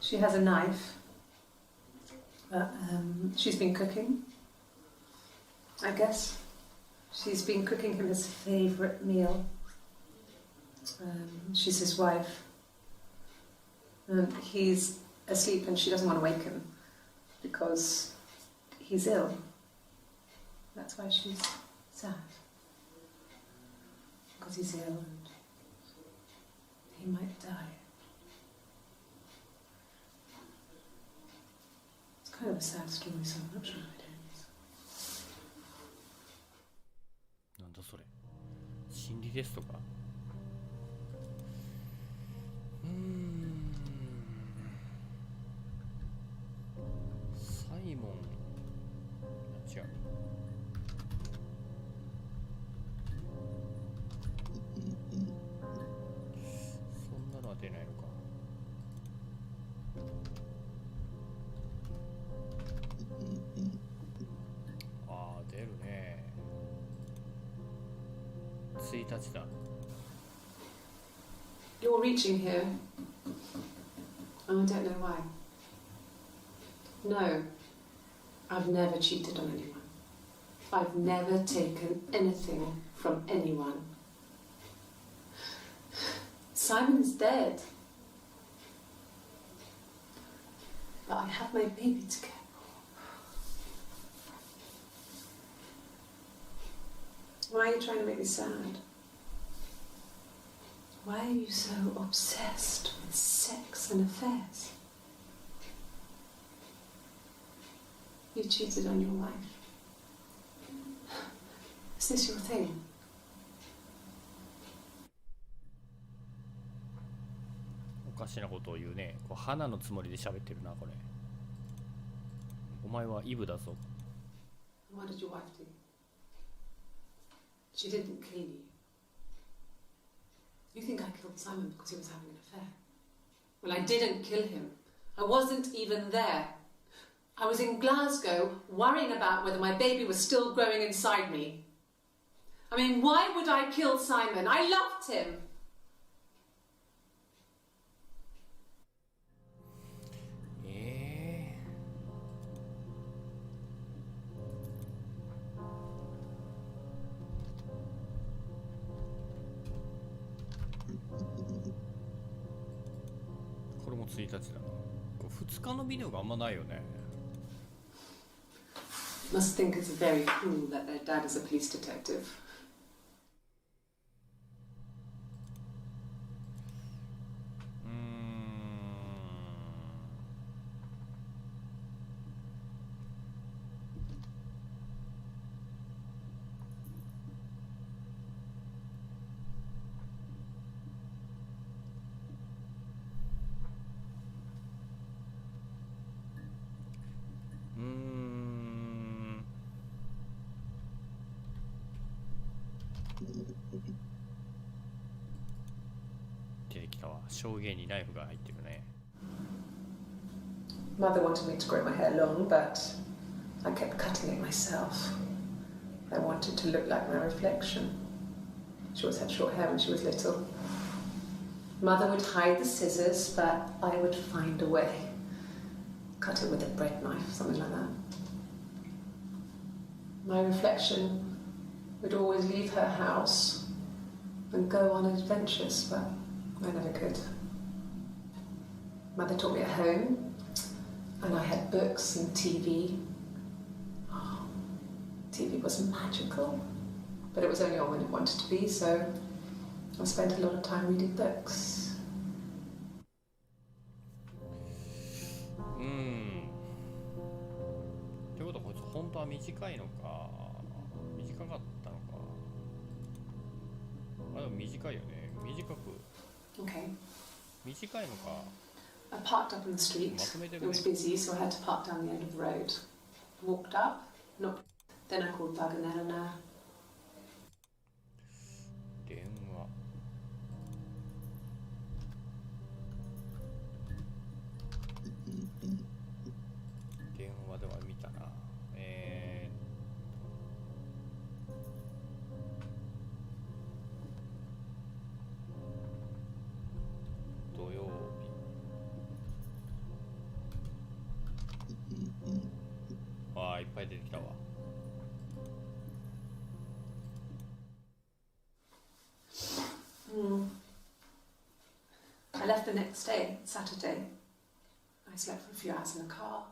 she has a knife. She's been cooking, I guess. She's been cooking him his favourite meal. She's his wife. And he's asleep and she doesn't want to wake him because he's ill. That's why she's sad. Because he's ill and he might die. It's kind of a sad story, so I'm not sure how it ends.
なんだそれ。心理テストか。サイモン。違う。そんなのは出ないのか。ああ、出るね。1日だ。
You're reaching here. I don't know why. No, I've never cheated on anyone. I've never taken anything from anyone. Simon's dead. But I have my baby to care for. Why are you trying to make me sad? Why are you so obsessed with sex and affairs? You cheated on your wife. Is this your thing?
おかしなことを言うね。こう花のつもりで喋ってるなこれ。お前はイブだぞ。
What did your wife do? She didn't kill you. You think I killed Simon because he was having an affair? Well, I didn't kill him. I wasn't even there. I was in Glasgow worrying about whether my baby was still growing inside me. I mean, why would I kill Simon? I loved him.1
日だな。2日のビデオがあんまないよね。
Must think it's very cool that their dad is a police detective.
出てきたわ。証言にナイフが入ってるね。
Mother wanted me to grow my hair long, but I kept cutting it myself. I wanted to look like my reflection. She always had short hair when she was little. Mother would hide the scissors, but I would find a way. Cut it with a bread knife, something like that. My reflection would always leave her house and go on adventures, but I never could. Mother taught me at home, and I had books and TV. Oh, TV was magical, but it was only on when it wanted to be, so I spent a lot of time reading books.
ということはこいつ本当は短いのか短かったのか。あ、でも短いよね。短く
Okay.
短いのか。
I parked up on the street. It was busy, so I had to park down the end of the road. Walked up, knocked. Then I called Vaganelana.
電話。電話では見たな。土曜日。ああ、いっぱい出てきたわ。
I left the next day, Saturday. I slept for a few hours in the car.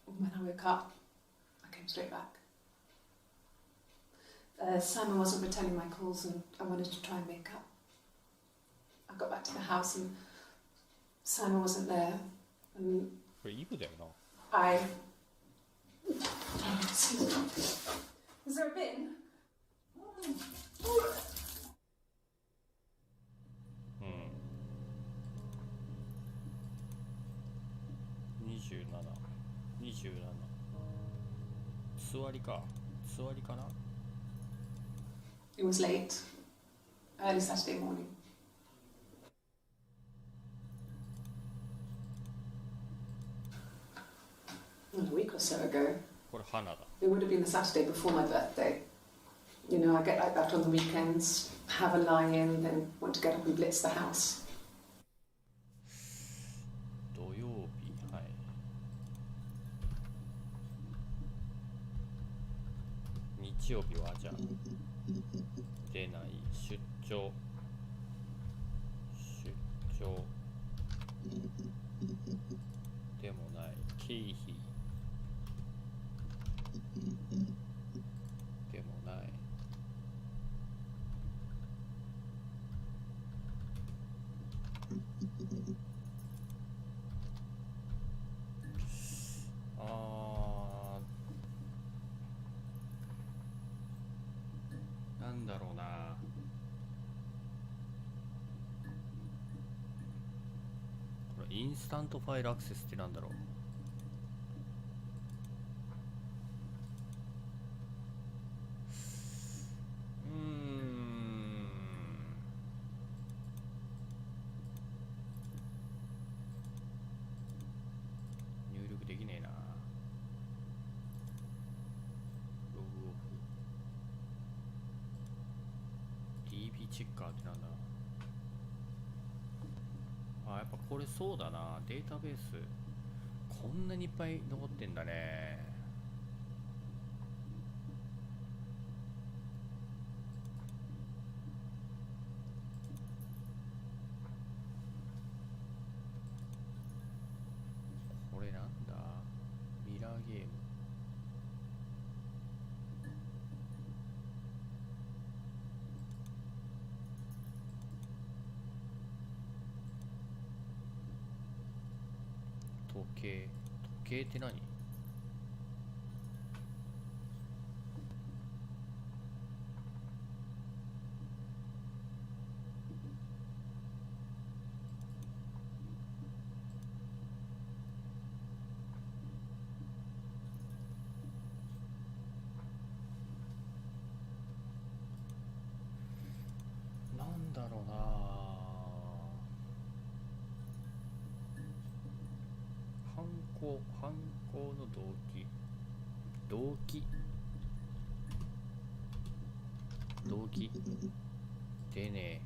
When I woke up, I came straight back. Simon wasn't returning my calls and I wanted to try and make up. I got back to the house and Simon wasn't there. And
これイブだよな。
I... Is there a bin?
27座りかな。
It was late, early Saturday morning. A week or so ago.
これ花だ。
It would have been the Saturday before my birthday. You know, I get like that on the weekends, have a lie-in, then want to get up and blitz the house.
土曜日、はい。日曜日はじゃあ出ない。出張でもない。経費でもない。なんだろうな。これインスタントファイルアクセスってなんだろう。入力できねえな。ログオフ。DB チェッカーってなんだ。あ、やっぱこれそうだな。データベースこんなにいっぱい残ってんだね。これなんだ。ミラーゲーム。時計って何？なんだろうな。犯行の動機でね。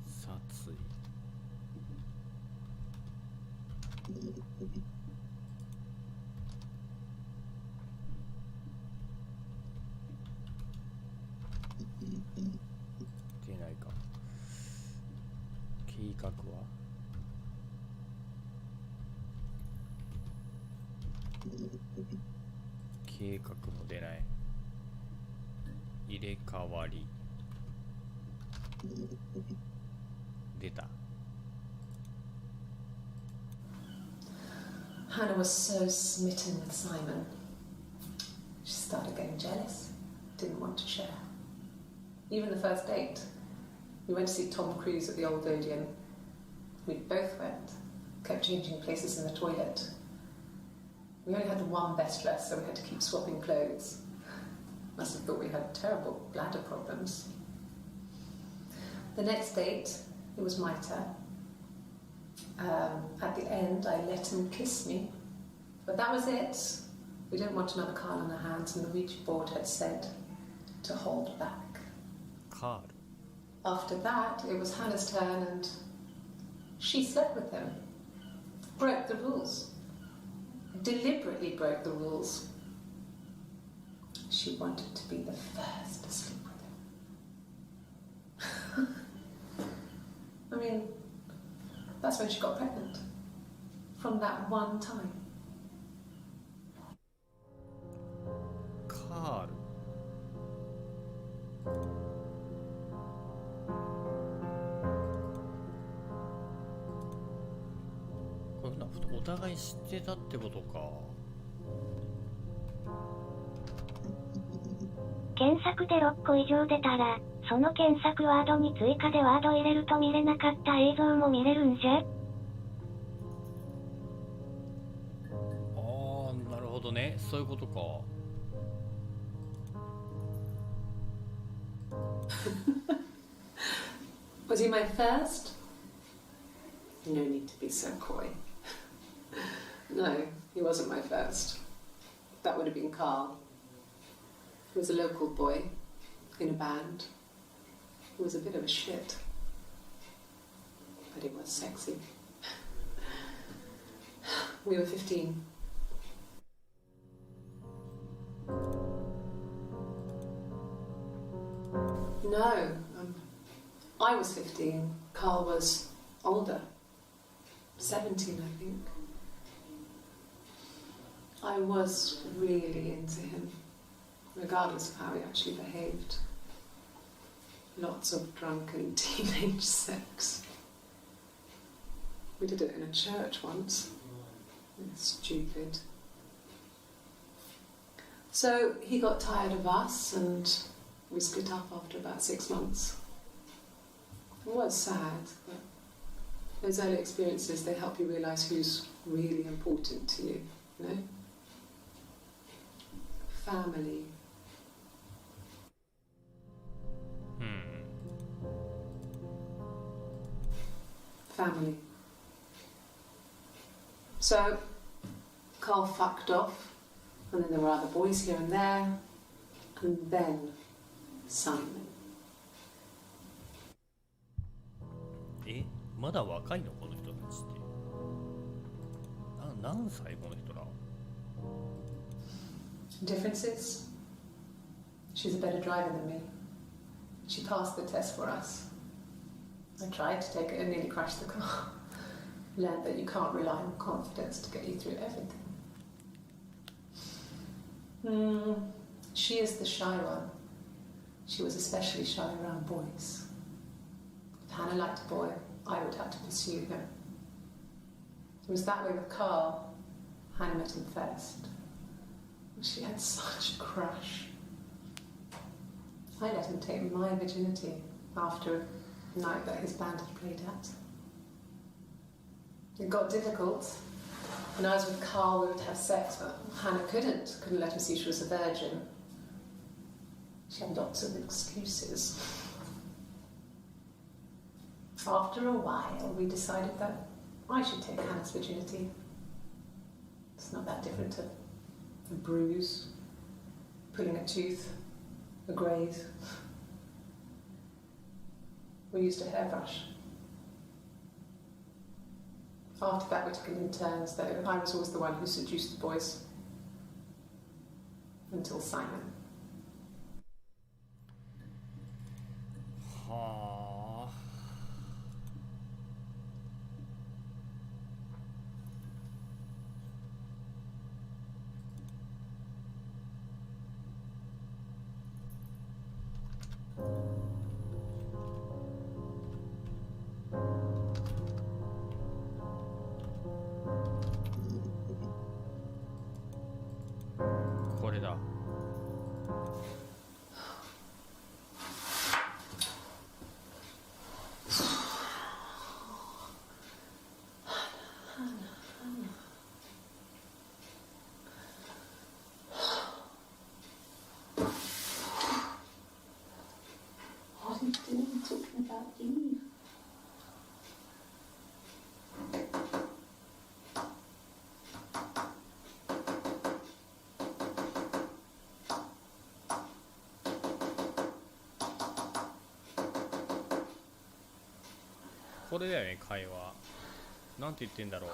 殺意出ないか。計画は計画も出ない。入れ替わり出た。
Hannah was so smitten with Simon. She started getting jealous, didn't want to share. Even the first date. We went to see Tom Cruise at the Old Odeon. We both went, kept changing places in the toilet. We only had the one best dress, so we had to keep swapping clothes. Must have thought we had terrible bladder problems. The next date, it was my turn. At the end, I let him kiss me. But that was it. We didn't want another Carl on our hands, and the Ouija board had said to hold back.
Carl.
After that, it was Hannah's turn, and she slept with him. Broke the rules. Deliberately broke the rules. She wanted to be the first to sleep with him. I mean, that's when she got pregnant. From that one time.
Carl. これな、お互い知ってたってことか。
検索で6個以上出たら、その検索ワードに追加でワード入れると見れなかった映像も見れるんじゃ。
ああ、なるほどね。そういうことか。
Was he my first? No need to be so coy. No, he wasn't my first. That would have been Carl. He was a local boy in a band. He was a bit of a shit. But he was sexy. We were 15. No, I was 15. Carl was older. 17, I think. I was really into him, regardless of how he actually behaved. Lots of drunken teenage sex. We did it in a church once. It's stupid. So he got tired of us and we split up after about 6 months. It was sad, but those early experiences, they help you realise who's really important to you, you know? Family. Family. So, Carl fucked off, and then there were other boys here and there, and then Simon.
え、まだ若いのこの人たちって。何歳この人ら。
Differences? She's a better driver than me. She passed the test for us. I tried to take it and nearly crashed the car. Learned that you can't rely on confidence to get you through everything. She is the shy one. She was especially shy around boys. If Hannah liked a boy, I would have to pursue him. It was that way with Carl. Hannah met him first. She had such a crush. I let him take my virginity after a night that his band had played at. It got difficult. When I was with Carl, we would have sex, but Hannah couldn't let him see she was a virgin. She had lots of excuses. After a while, we decided that I should take Hannah's virginity. It's not that different to a bruise, pulling a tooth, a graze. We used a hairbrush. After that, we took it in turns, though. I was always the one who seduced the boys. Until Simon.
はあ。これだ。これだよね、会話。なんて言ってんだろう。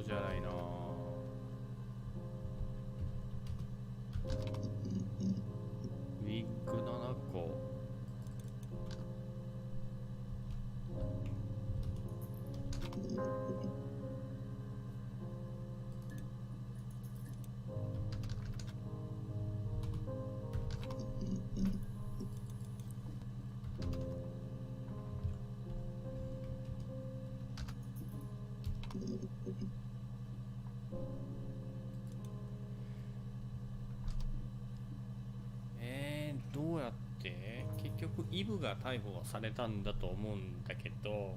じゃないな。ウィッグ7個。どうやって結局イブが逮捕はされたんだと思うんだけど、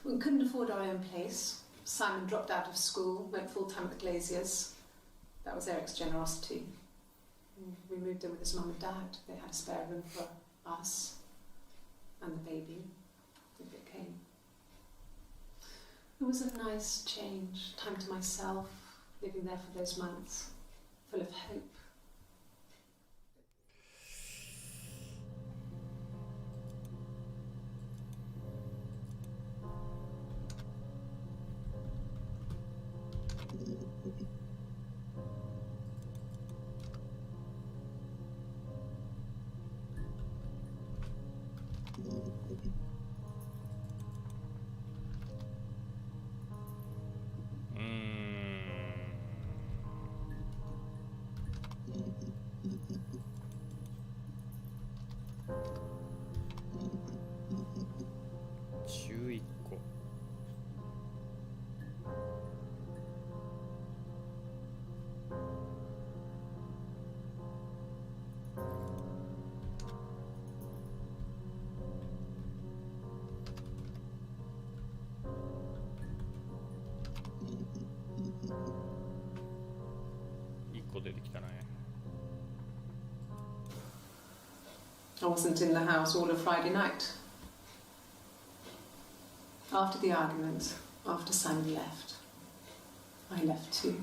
We couldn't afford our own place. Simon dropped out of school, went full-time at Glazier's. That was Eric's generosity. We moved in with his mum and dad. They had a spare room for us and the baby, if it came. It was a nice change, time to myself, living there for those months, full of hope.11個。1個出てきたね。I wasn't in the house all of Friday night. After the argument, after Simon left, I left too.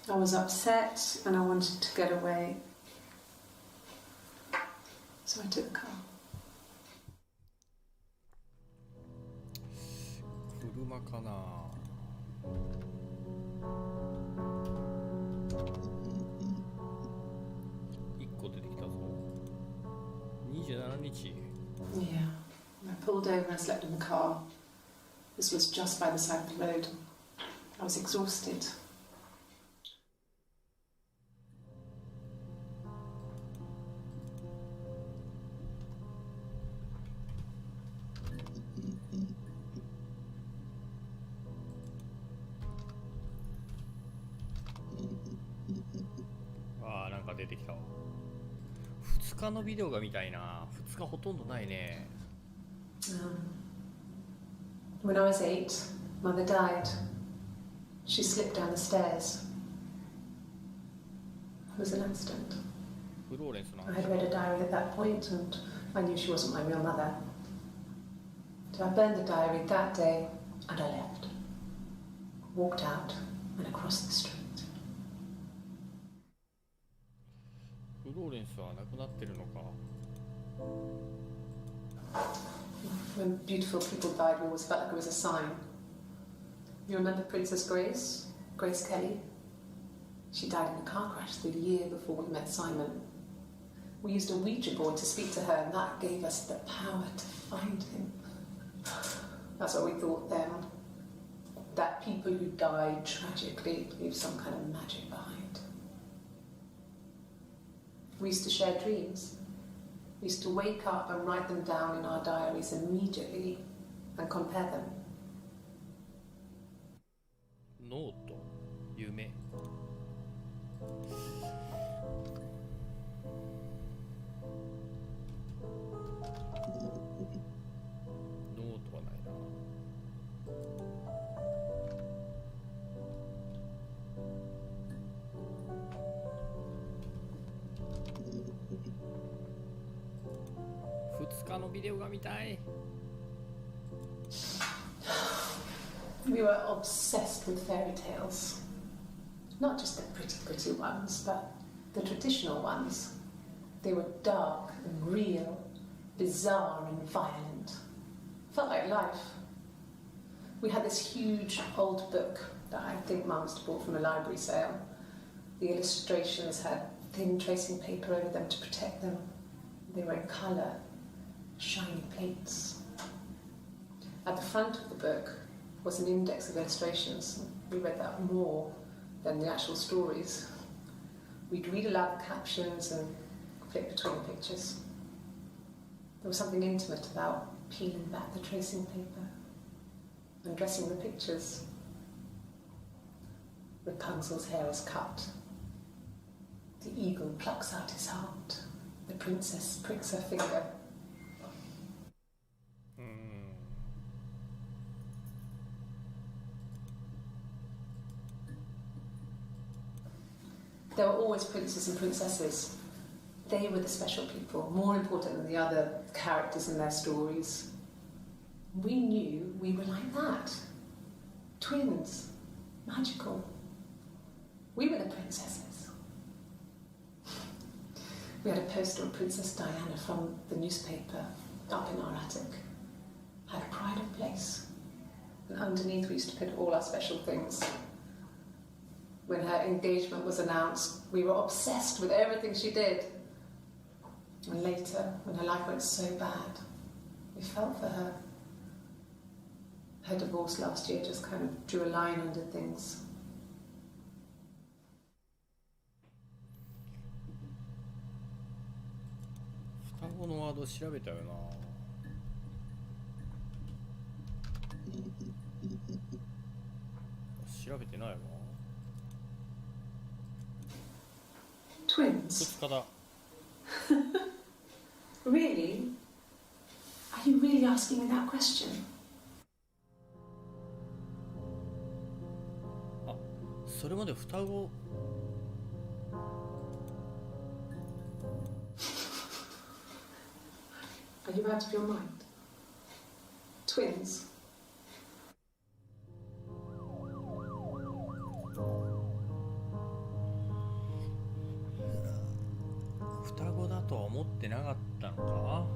I was upset and I wanted to get away. So I took the car.
車かな。1個出てきたぞ。27日。
Yeah. I pulled over and slept in the car. This was just by the side of the road. I was exhausted.
ああ、なんか出てきたわ。2日のビデオが見たいな。2日ほとんどないね。
When I was 8, Mother died. She slipped down the stairs. It was an accident.
フローレンスの
I
話。
had read a diary at that point, and I knew she wasn't my real mother. So I burned the diary that day, and I left. Walked out and across the street.
フローレンスは亡くなってるのか。
When beautiful people died, we always felt like it was a sign. You remember Princess Grace? Grace Kelly? She died in a car crash the year before we met Simon. We used a Ouija board to speak to her, and that gave us the power to find him. That's what we thought then. That people who died tragically leave some kind of magic behind. We used to share dreams. We used to wake up and write them down in our diaries immediately and compare them.
ノート、夢。ノートはないな。2日のビデオが見たい。
We were obsessed with fairy tales. Not just the pretty ones, but the traditional ones. They were dark and real, bizarre and violent. Felt like life. We had this huge old book that I think Mum must have bought from a library sale. The illustrations had thin tracing paper over them to protect them. They were in colour, shiny plates. At the front of the book was an index of illustrations. We read that more than the actual stories. We'd read aloud the captions and flip between the pictures. There was something intimate about peeling back the tracing paper, undressing the pictures. Rapunzel's hair is cut. The eagle plucks out his heart. The princess pricks her finger. There were always princes and princesses. They were the special people, more important than the other characters in their stories. We knew we were like that. Twins. Magical. We were the princesses. We had a poster of Princess Diana from the newspaper up in our attic. Had a pride of place. And underneath we used to put all our special things. When her engagement was announced, we were obsessed with everything she did. And later, when her life went so bad, we felt for her. Her divorce last year just kind of drew a line under things.
双子のワード調べたよな。調べてないわ。
Twins?
2日だ。
Really? Are you really asking me that question?
あ、それまで双子。
Are you out of your mind? Twins?
双子だとは思ってなかったのか。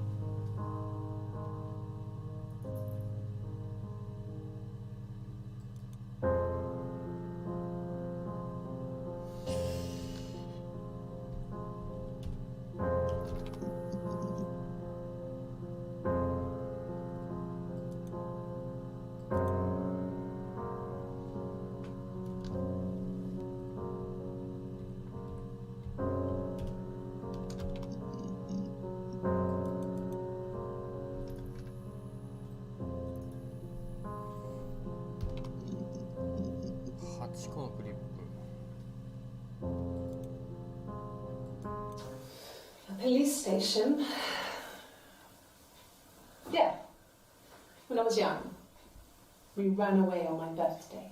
このクリップ。
A police station. Yeah. When I was young, we ran away on my birthday.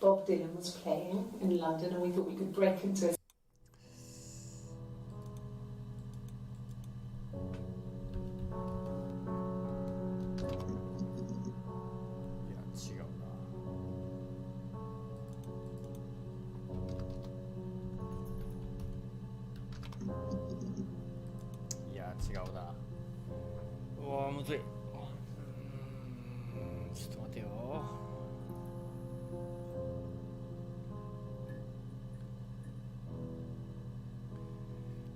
Bob Dylan was playing in London and we thought we could break into his
違うな。うわむずい。ちょっと待てよ。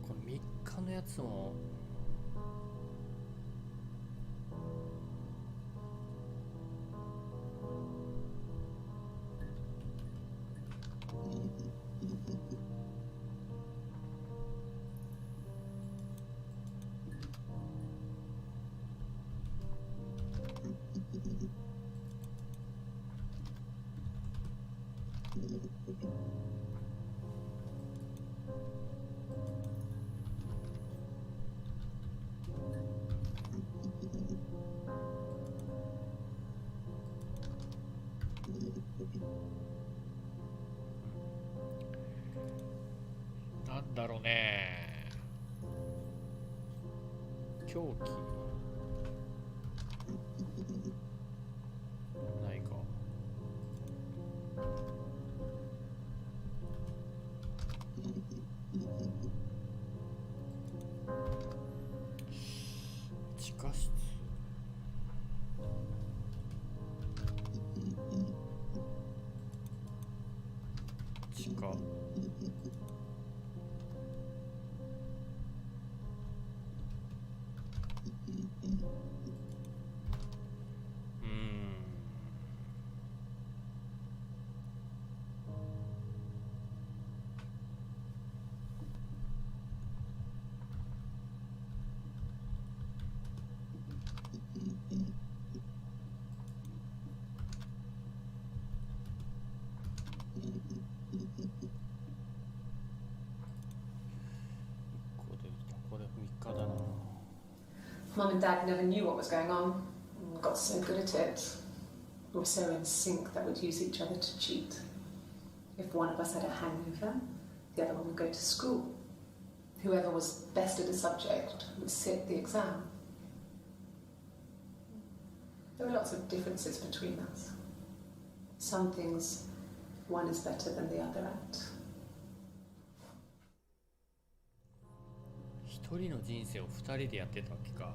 この3日のやつもなんだろうね。狂気ないか。地下室。地下。
Mum and Dad never knew what was going on and got so good at it. We were so in sync that we'd use each other to cheat. If one of us had a hangover, the other one would go to school. Whoever was best at a subject would sit the exam. There were lots of differences between us. Some things one is better than the other at.
一人の人生を二人でやってたわけか。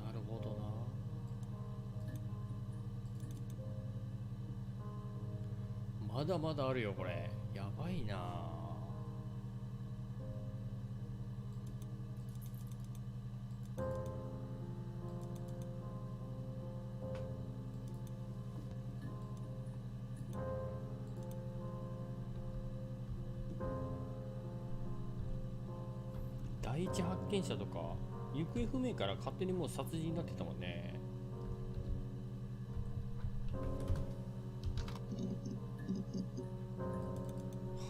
なるほどな。まだまだあるよこれ。やばいな。第一発見者とか行方不明から勝手にもう殺人になってたもんね。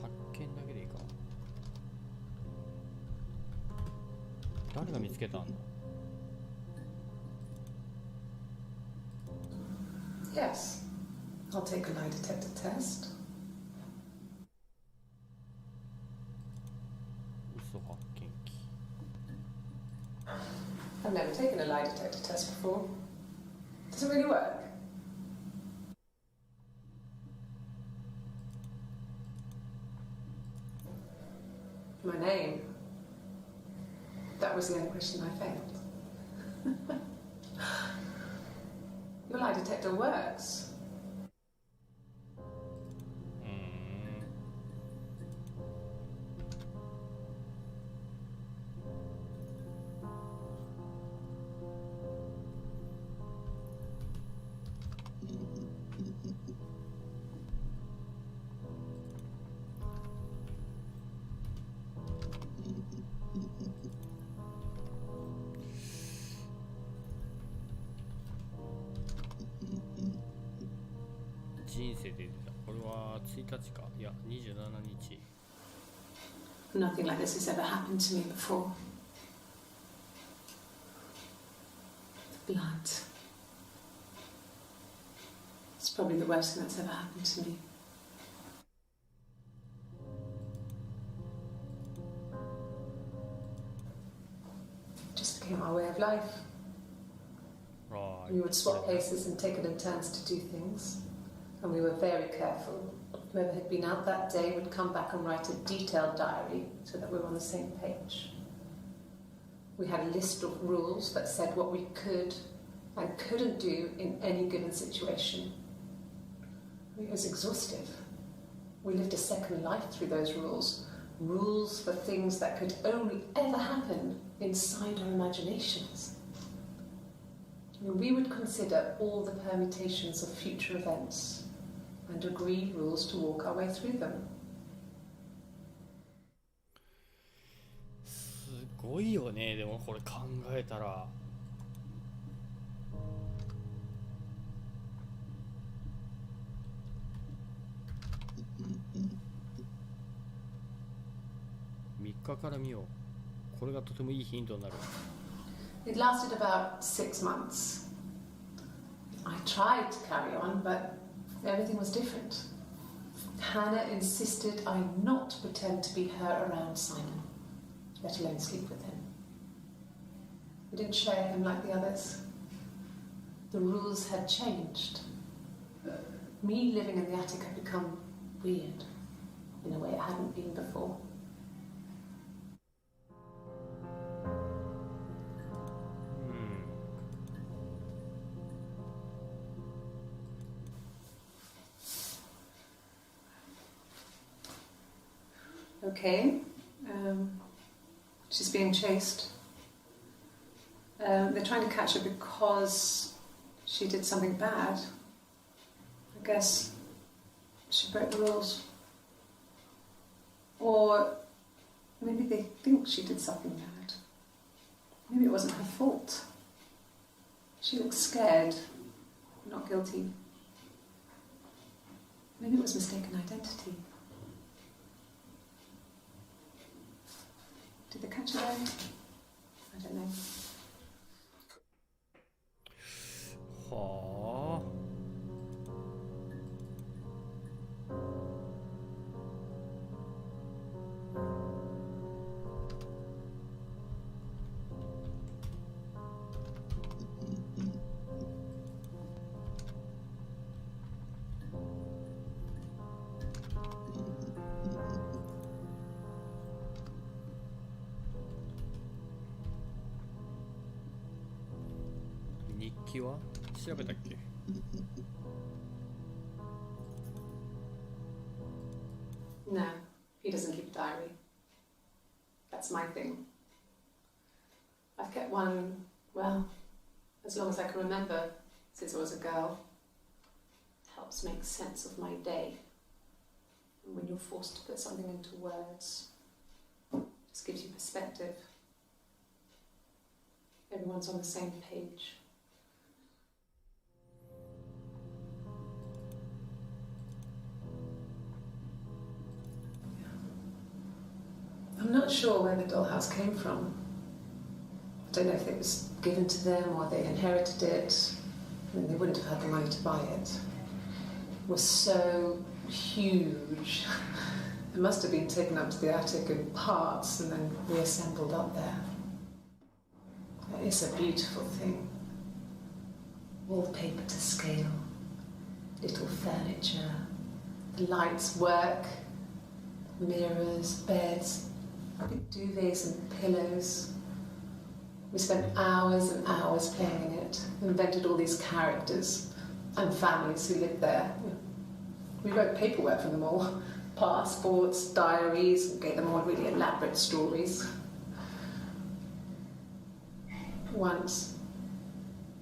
発見だけでいいか。誰が見つけたんだ。
Yes, I'll take a lie detector test.
嘘発見器。
I've never taken a lie detector test before. Does it really work? My name. That was the only question I failed. Your lie detector works.
人生で出た。これは1日か、いや27日。
Nothing like this has ever happened to me before. The blood. It's probably the worst thing that's ever happened to me. It just became our way of life. We would swap places and take it in turns to do things, and we were very careful. Whoever had been out that day would come back and write a detailed diary so that we were on the same page. We had a list of rules that said what we could and couldn't do in any given situation. It was exhaustive. We lived a second life through those rules. Rules for things that could only ever happen inside our imaginations. We would consider all the permutations of future events and agree rules to walk our way through them.
すごいよね。でもこれ考えたら3日から見よう。これがとてもいいヒントになる。
It lasted about 6 months. I tried to carry on, but everything was different. Hannah insisted I not pretend to be her around Simon, let alone sleep with him. We didn't share him like the others. The rules had changed. Me living in the attic had become weird in a way it hadn't been before. Okay, she's being chased. They're trying to catch her because she did something bad. I guess she broke the rules. Or maybe they think she did something bad. Maybe it wasn't her fault. She looks scared, not guilty. Maybe it was mistaken identity. Did they catch her there? I don't know.
はあ。日記は調べたっけ？
No, he doesn't keep a diary. That's my thing. I've kept one, well, as long as I can remember, since I was a girl. It helps make sense of my day. And when you're forced to put something into words, it just gives you perspective. Everyone's on the same page. I'm not sure where the dollhouse came from. I don't know if it was given to them or they inherited it. I mean, they wouldn't have had the money to buy it. It was so huge. It must have been taken up to the attic in parts and then reassembled up there. It's a beautiful thing. Wallpaper to scale, little furniture, the lights work, mirrors, beds, big duvets and pillows. We spent hours and hours playing in it, invented all these characters and families who lived there. We wrote paperwork for them all, passports, diaries, and gave them all really elaborate stories. Once,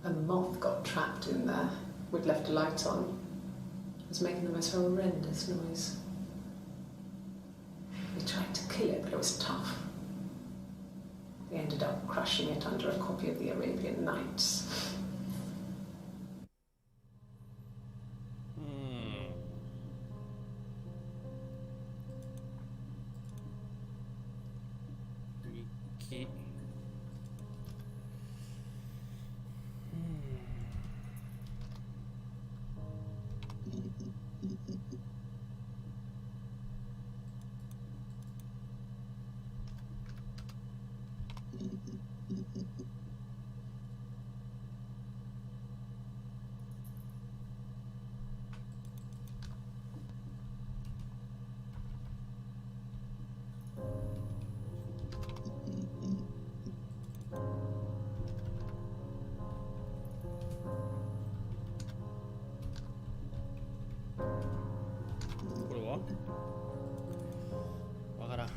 a moth got trapped in there. We'd left a light on. It was making the most horrendous noise. We tried to kill it, but it was tough. We ended up crushing it under a copy of the Arabian Nights.
わからん。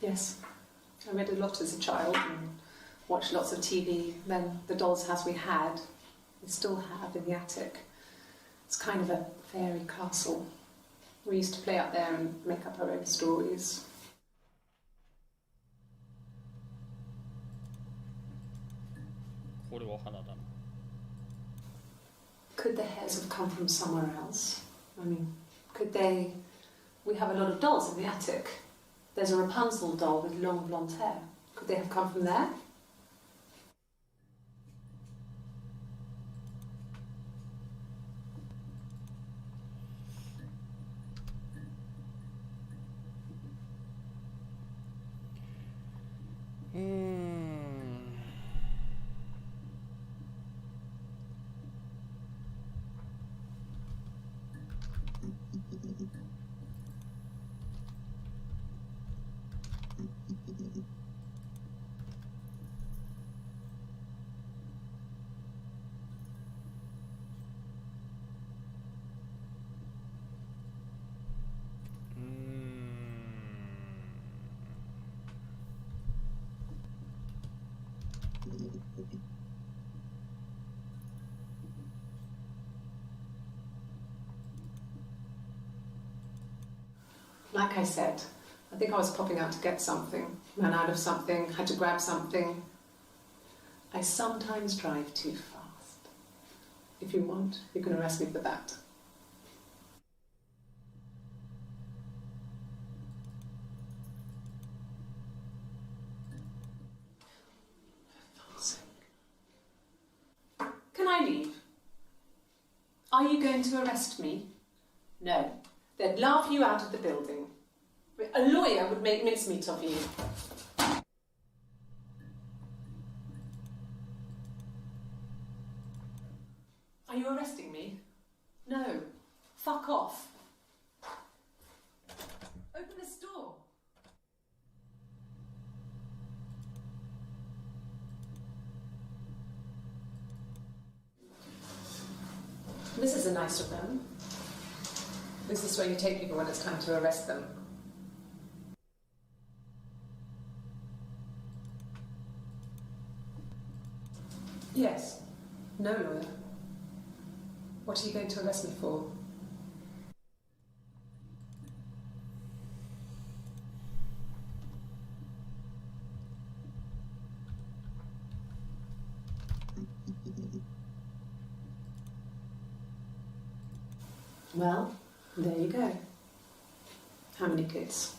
Yes, I read a lot as a child and watched lots of TV. Then the doll's house we had, we still have in the attic. It's kind of a fairy castle. We used to play up there and make up our own stories.
これは花だな。
Could the hairs have come from somewhere else? I mean, could they... We have a lot of dolls in the attic. There's a Rapunzel doll with long blonde hair. Could they have come from there? Like I said, I think I was popping out to get something, ran out of something, had to grab something. I sometimes drive too fast. If you want, you can arrest me for that. Can I leave? Are you going to arrest me? No. They'd laugh you out of the building. A lawyer would make mincemeat of you. Are you arresting me? No. Fuck off. Open this door. This is a nice room. This is where you take people when it's time to arrest them. Yes. No lawyer. What are you going to arrest me for? Well, there you go. How many kids?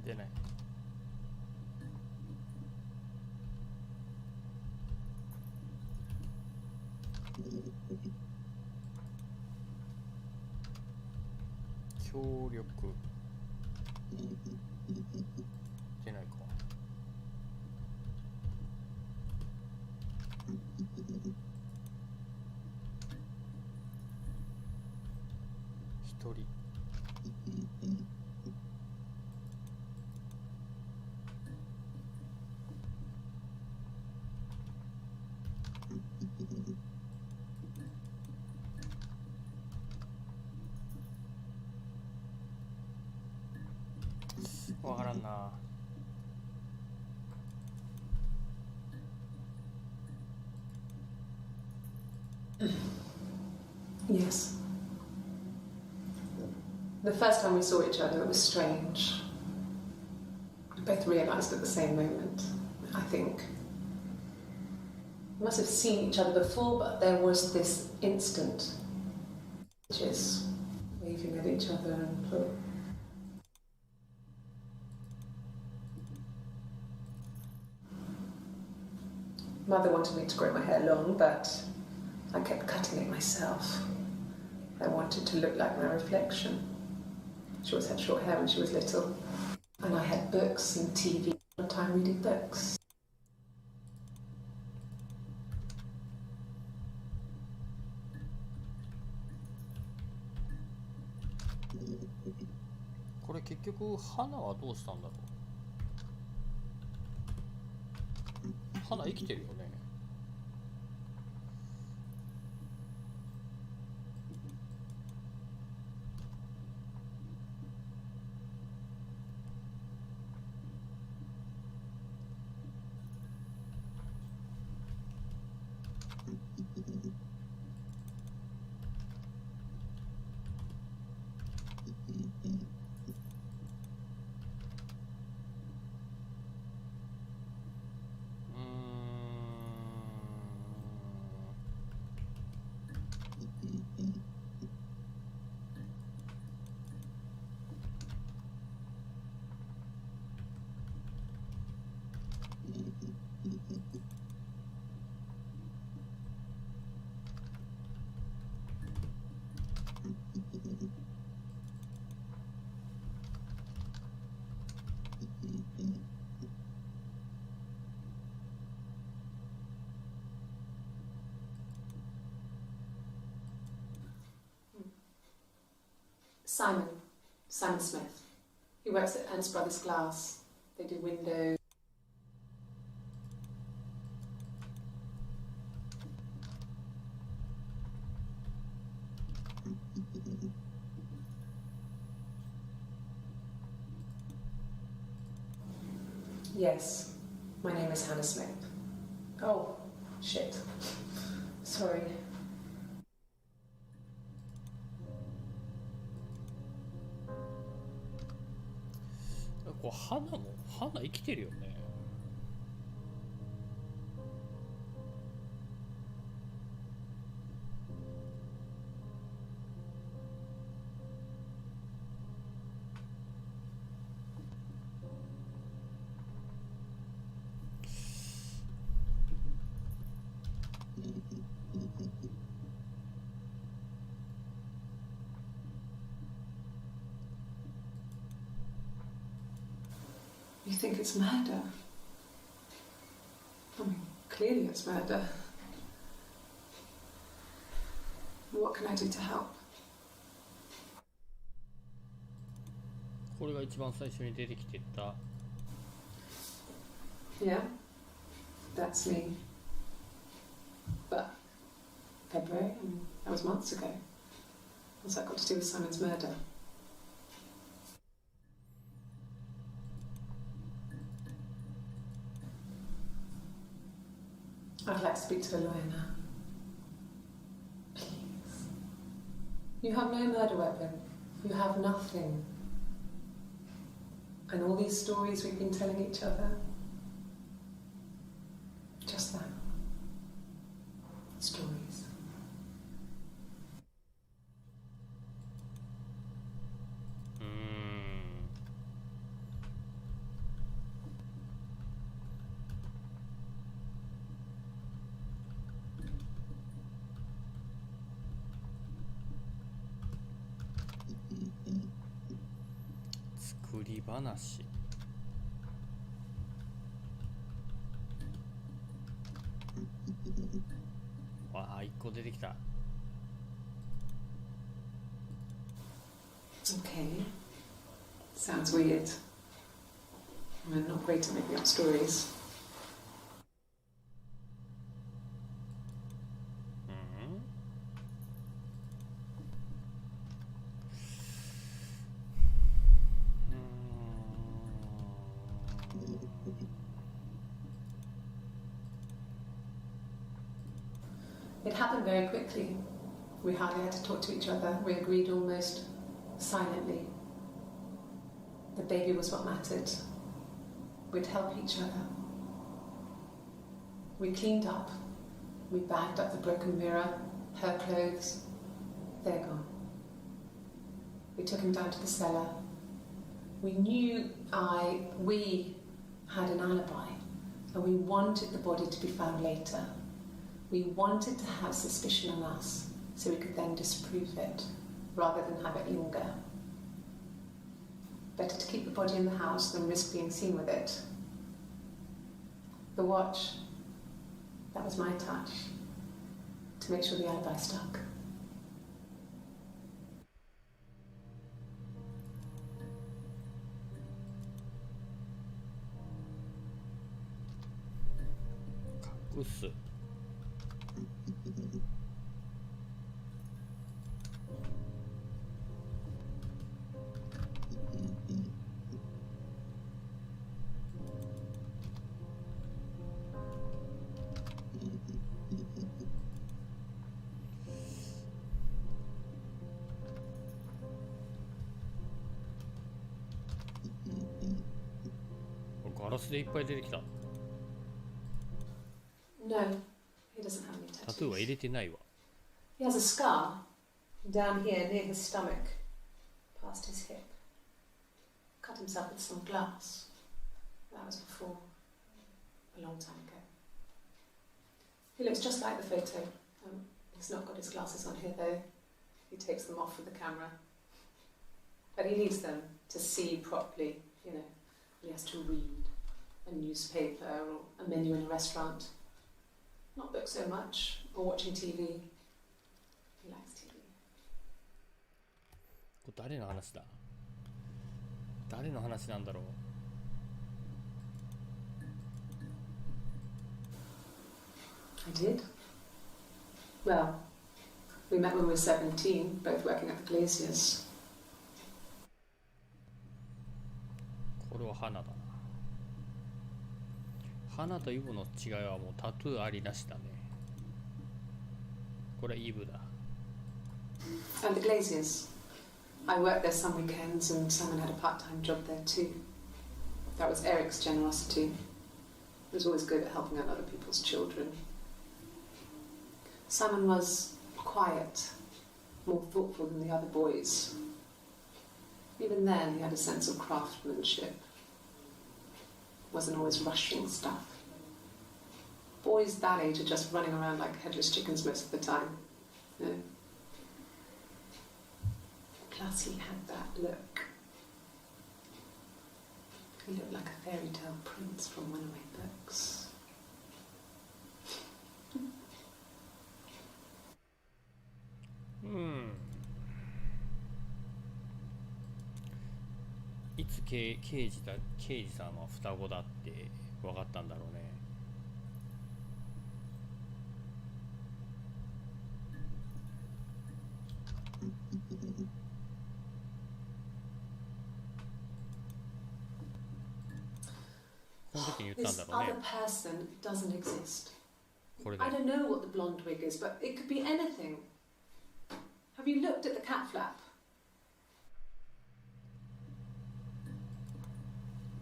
出ない。協力出ないか。一人わからんな。
Yes. The first time we saw each other, it was strange. We both realised at the same moment, I think. We must have seen each other before, but there was this instant. Just waving at each other and... Mother wanted me to grow my hair long, but I kept cutting it myself. I wanted to look like my reflection. She always had short hair when she was little, and I had books and TV all the time reading books.
これ結局花はどうしたんだろう。花生きてるよね。
Simon Smith. He works at Ernst Brothers Glass. They do windows. Yes, my name is Hannah Smith. Oh, shit. Sorry.
こう花生きてるよね。
You think it's murder? I mean, clearly it's murder. What can I do to help?
これが一番最初に出てきてた。
Yeah, that's me. But February, that was months ago. What's that got to do with Simon's murder? I'd like to speak to a lawyer now. Please. You have no murder weapon. You have nothing. And all these stories we've been telling each other. Just that. Stories.
作り話。わあ、一個出てきた。
Okay. Sounds weird. I'm not great at making up stories. It happened very quickly. We hardly had to talk to each other. We agreed almost silently. The baby was what mattered. We'd help each other. We cleaned up. We bagged up the broken mirror, her clothes. They're gone. We took him down to the cellar. We had an alibi. And we wanted the body to be found later. We wanted to have suspicion on us so we could then disprove it rather than have it linger. Better to keep the body in the house than risk being seen with it. The watch, that was my touch to make sure the alibi stuck.
Us. ガラスでいっぱい出てきた。
No, he doesn't have any
タトゥーは入れてないわ。
He has a scar down here near his stomach, past his hip. Cut himself with some glass. That was before, a long time ago. He looks just like the photo. He's not got his glasses on here though. He takes them off with the camera. But he needs them to see properly, you know. He has to read a newspaper or a menu in a restaurant. Not book so much, or watching TV. He likes TV.
これ誰の話だ？誰の話なんだろう。
I did. Well, we met when we were 17, both working at the Glaciers.
これは花だな。花とイブの違いはもうタトゥーありなしだね。これはイブだ。
And the Glaciers. I worked there some weekends and Simon had a part-time job there too. That was Eric's generosity. He was always good at helping out other people's children. Simon was quiet, more thoughtful than the other boys. Even then, he had a sense of craftsmanship. Wasn't always rushing stuff. Boys that age are just running around like headless chickens most of the time. You know? Plus, he had that look. He looked like a fairy tale prince from one of my books.
いつ刑事さんは双子だって分かったんだろうね。この時に言ったんだろうね。
This other person doesn't exist.
これで
I don't know what the blonde wig is, but it could be anything. Have you looked at the cat flap?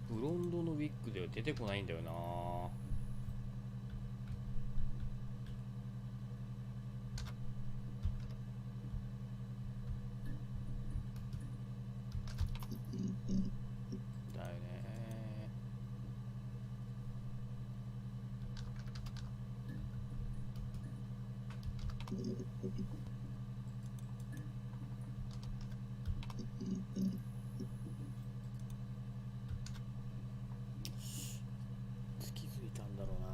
ブロンドのウィッグでは出てこないんだよな。だよね。気づいたんだろうな。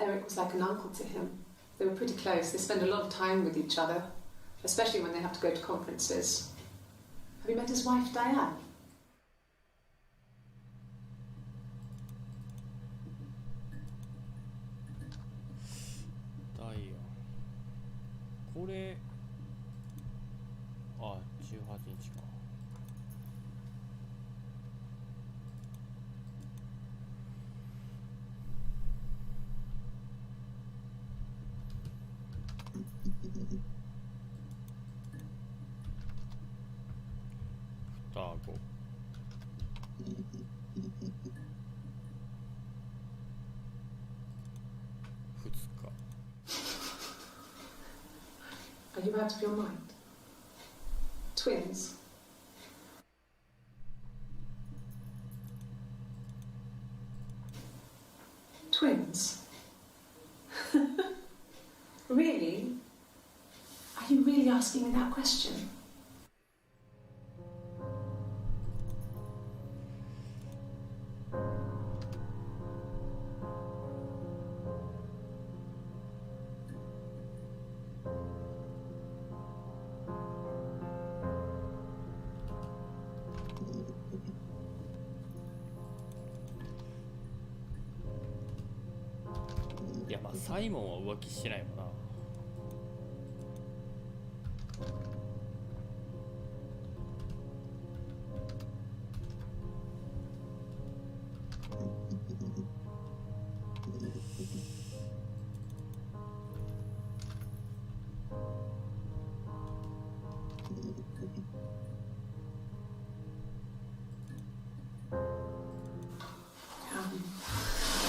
Eric was like an uncle to him. They were pretty close. They spend a lot of time with each other, especially when they have to go to conferences. Have you met his wife, Diane?
ダイヤこれあ18日か双子
Are you out of your mind? Twins? Twins? Really? Are you really asking me that question?
いやまあサイモンは浮気してないもんな。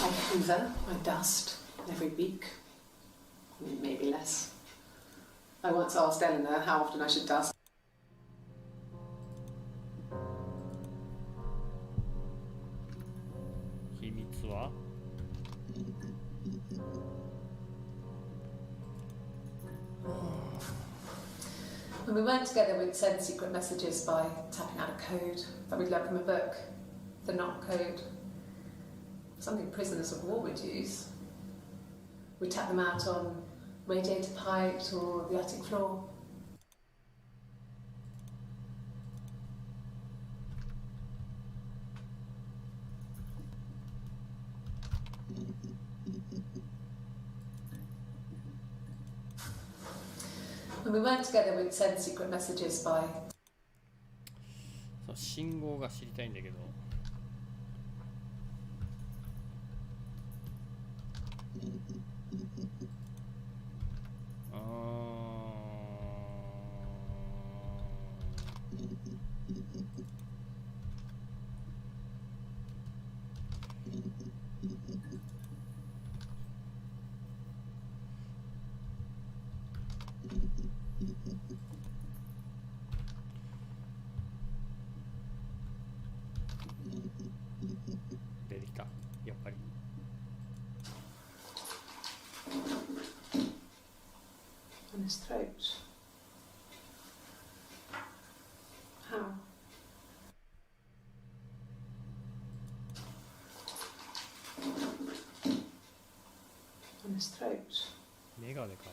I hoover, I dust every week, maybe less. I once asked Eleanor how often I should dust.
秘密は
When we weren't together, we'd send secret messages by tapping out a code that we'd learned from a book, the knock code. Something prisoners of war would use. We'd tap them out on radiator pipes or the attic floor. When we weren't together, we'd send secret messages by...
そう信号が知りたいんだけど。出てきたやっぱり。
On his throat. How? On his throat.
メガネか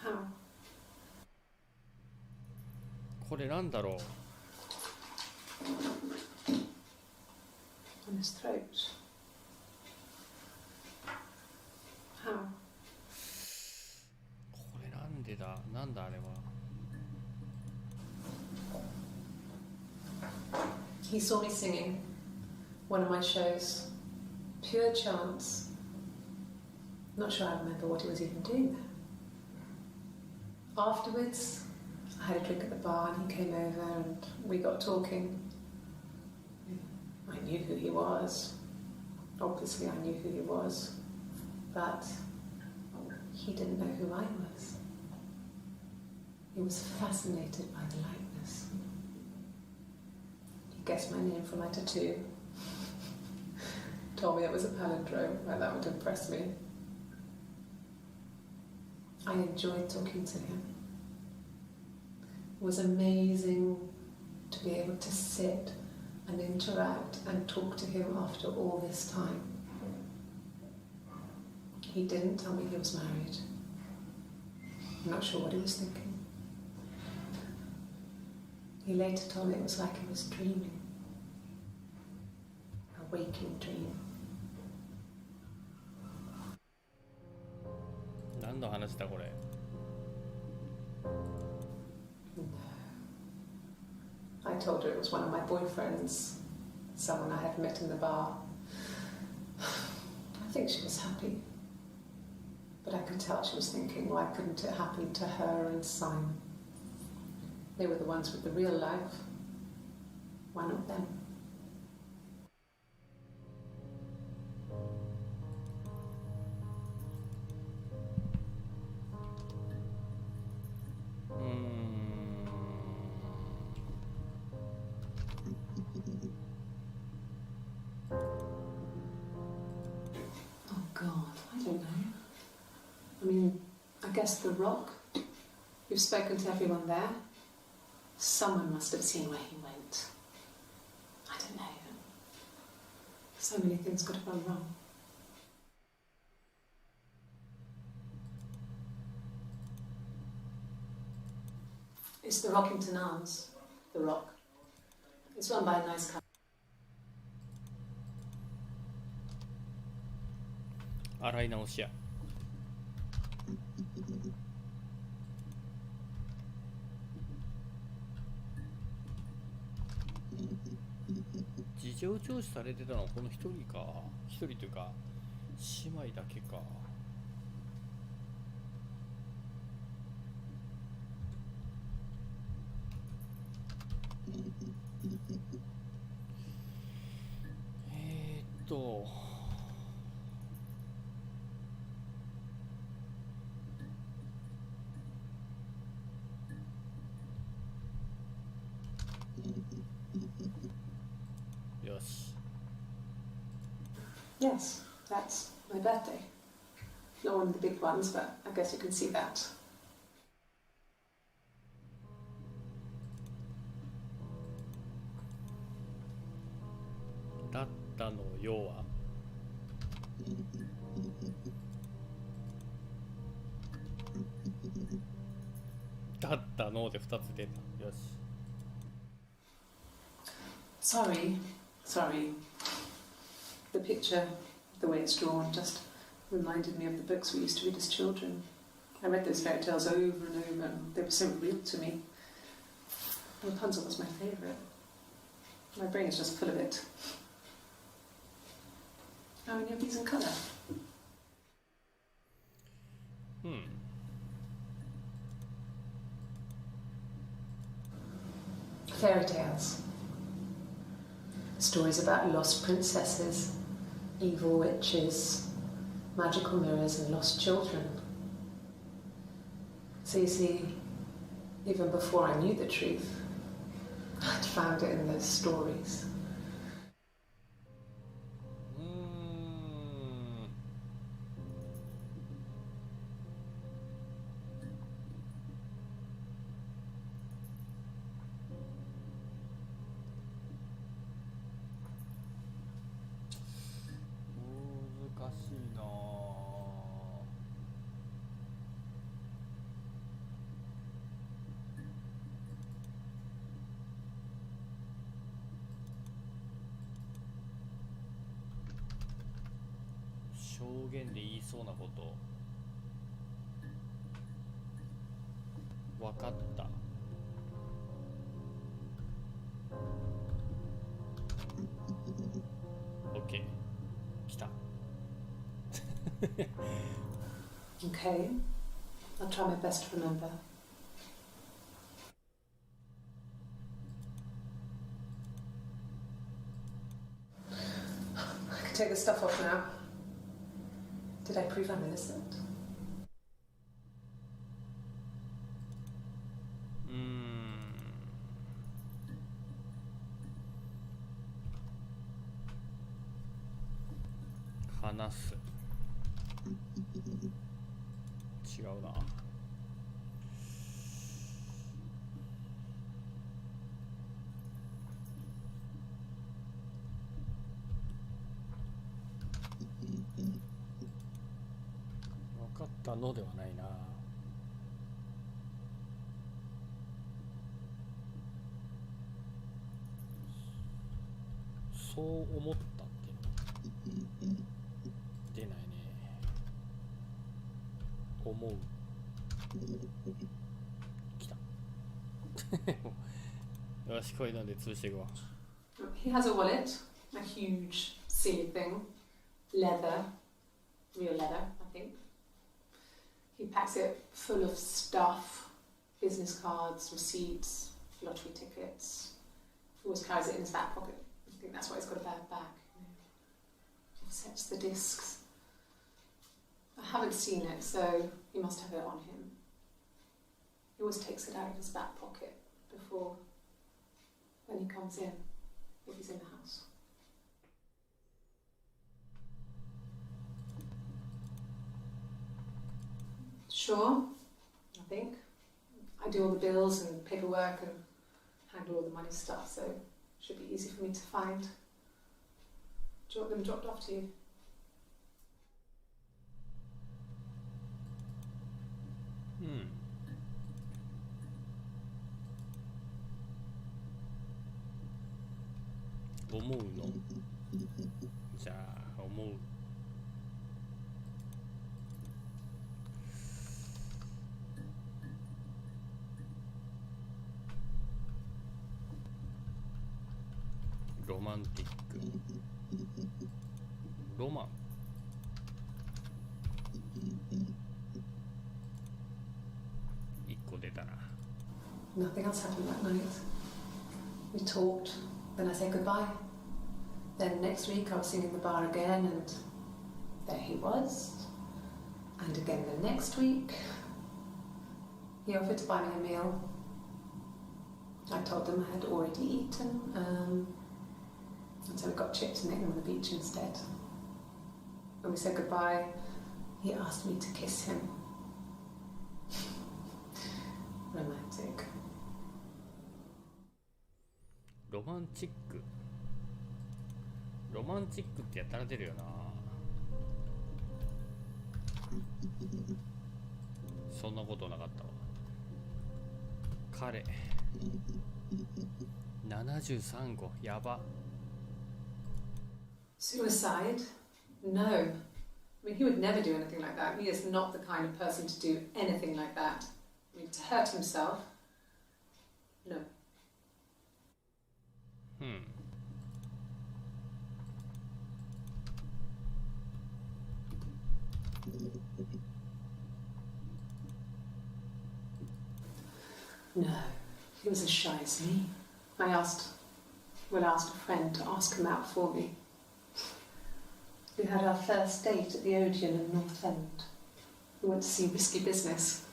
な。
How?
これなんだろう。
On his throat. How?
これなんでだなんだあれは。
He saw me singing one of my shows. Pure chance. Not sure I remember what he was even doing there. Afterwards, I had a drink at the bar and he came over and we got talking. I knew who he was. Obviously I knew who he was. But he didn't know who I was. He was fascinated by the likeness. He guessed my name from my tattoo. Told me it was a palindrome, and that would impress me. I enjoyed talking to him. It was amazing to be able to sit and interact and talk to him after all this time. He didn't tell me he was married. I'm not sure what he was thinking. He later told me it was like he was dreaming. A waking dream.
何の話だこれ。
No. I told her it was one of my boyfriends, someone I had met in the bar. I think she was happy. But I could tell she was thinking, why couldn't it happen to her and Simon? They were the ones with the real life. Why not them? Oh God, I don't know. I mean, I guess The Rock. You've spoken to everyone there. Someone must have seen where he went. I don't know. So many things could have gone wrong. It's the Rockington Arms. The Rock. It's run by a nice couple.
洗い直しや。事情聴取されてたのはこの一人か。一人というか姉妹だけか。ーっとよし。
Yes, that's my birthday. Not one of the big ones, but I guess you can see that.
だったの要はだったので2つ出た。よし。
Sorry. The picture, the way it's drawn, just reminded me of the books we used to read as children. I read those fairy tales over and over, and they were so real to me. Rapunzel was my favourite. My brain is just full of it. How many of these in colour? Fairy tales. Stories about lost princesses, evil witches, magical mirrors and lost children. So you see, even before I knew the truth, I'd found it in those stories.
難しいなぁ。証言で言いそうなこと分かった。OK 来た。
Okay, I'll try my best to remember. I can take the stuff off now. Did I prove I'm innocent?
話す。違うな。たのではないな。そう思ったっていうの出ないね。思う来たよし、こういうので通していくわ。
He has a wallet, a huge silly thing, leather, real leather, I think. He packs it full of stuff, business cards, receipts, lottery tickets. He always carries it in his back pocket. I think that's why he's got a bad back. Offsets the discs. I haven't seen it, so he must have it on him. He always takes it out of his back pocket before when he comes in, if he's in the house. Sure, I think. I do all the bills and paperwork and handle all the money stuff, so it should be easy for me to find. Do you want them dropped off to you?
Hmm. 思うの。じゃあ思う。ロマンティック。ロマン。一個出たな。
Nothing else happened that night. We talked, then I said goodbye. Then next week I was singing in the bar again, and there he was. And again the next week, he offered to buy me a meal. I told them I had already eaten, and so we got chips and ate them on the beach instead. When we said goodbye, he asked me to kiss him. Romantic.
ロマンチック。ロマンチックってやったら出るよな。そんなことなかったわ。彼73個やば。
Suicide? No. I mean, he would never do anything like that. He is not the kind of person to do anything like that. I mean, to hurt himself? No. No, he was as shy as me. I asked a friend to ask him out for me. We had our first date at the Odeon in North End. We went to see Risky Business.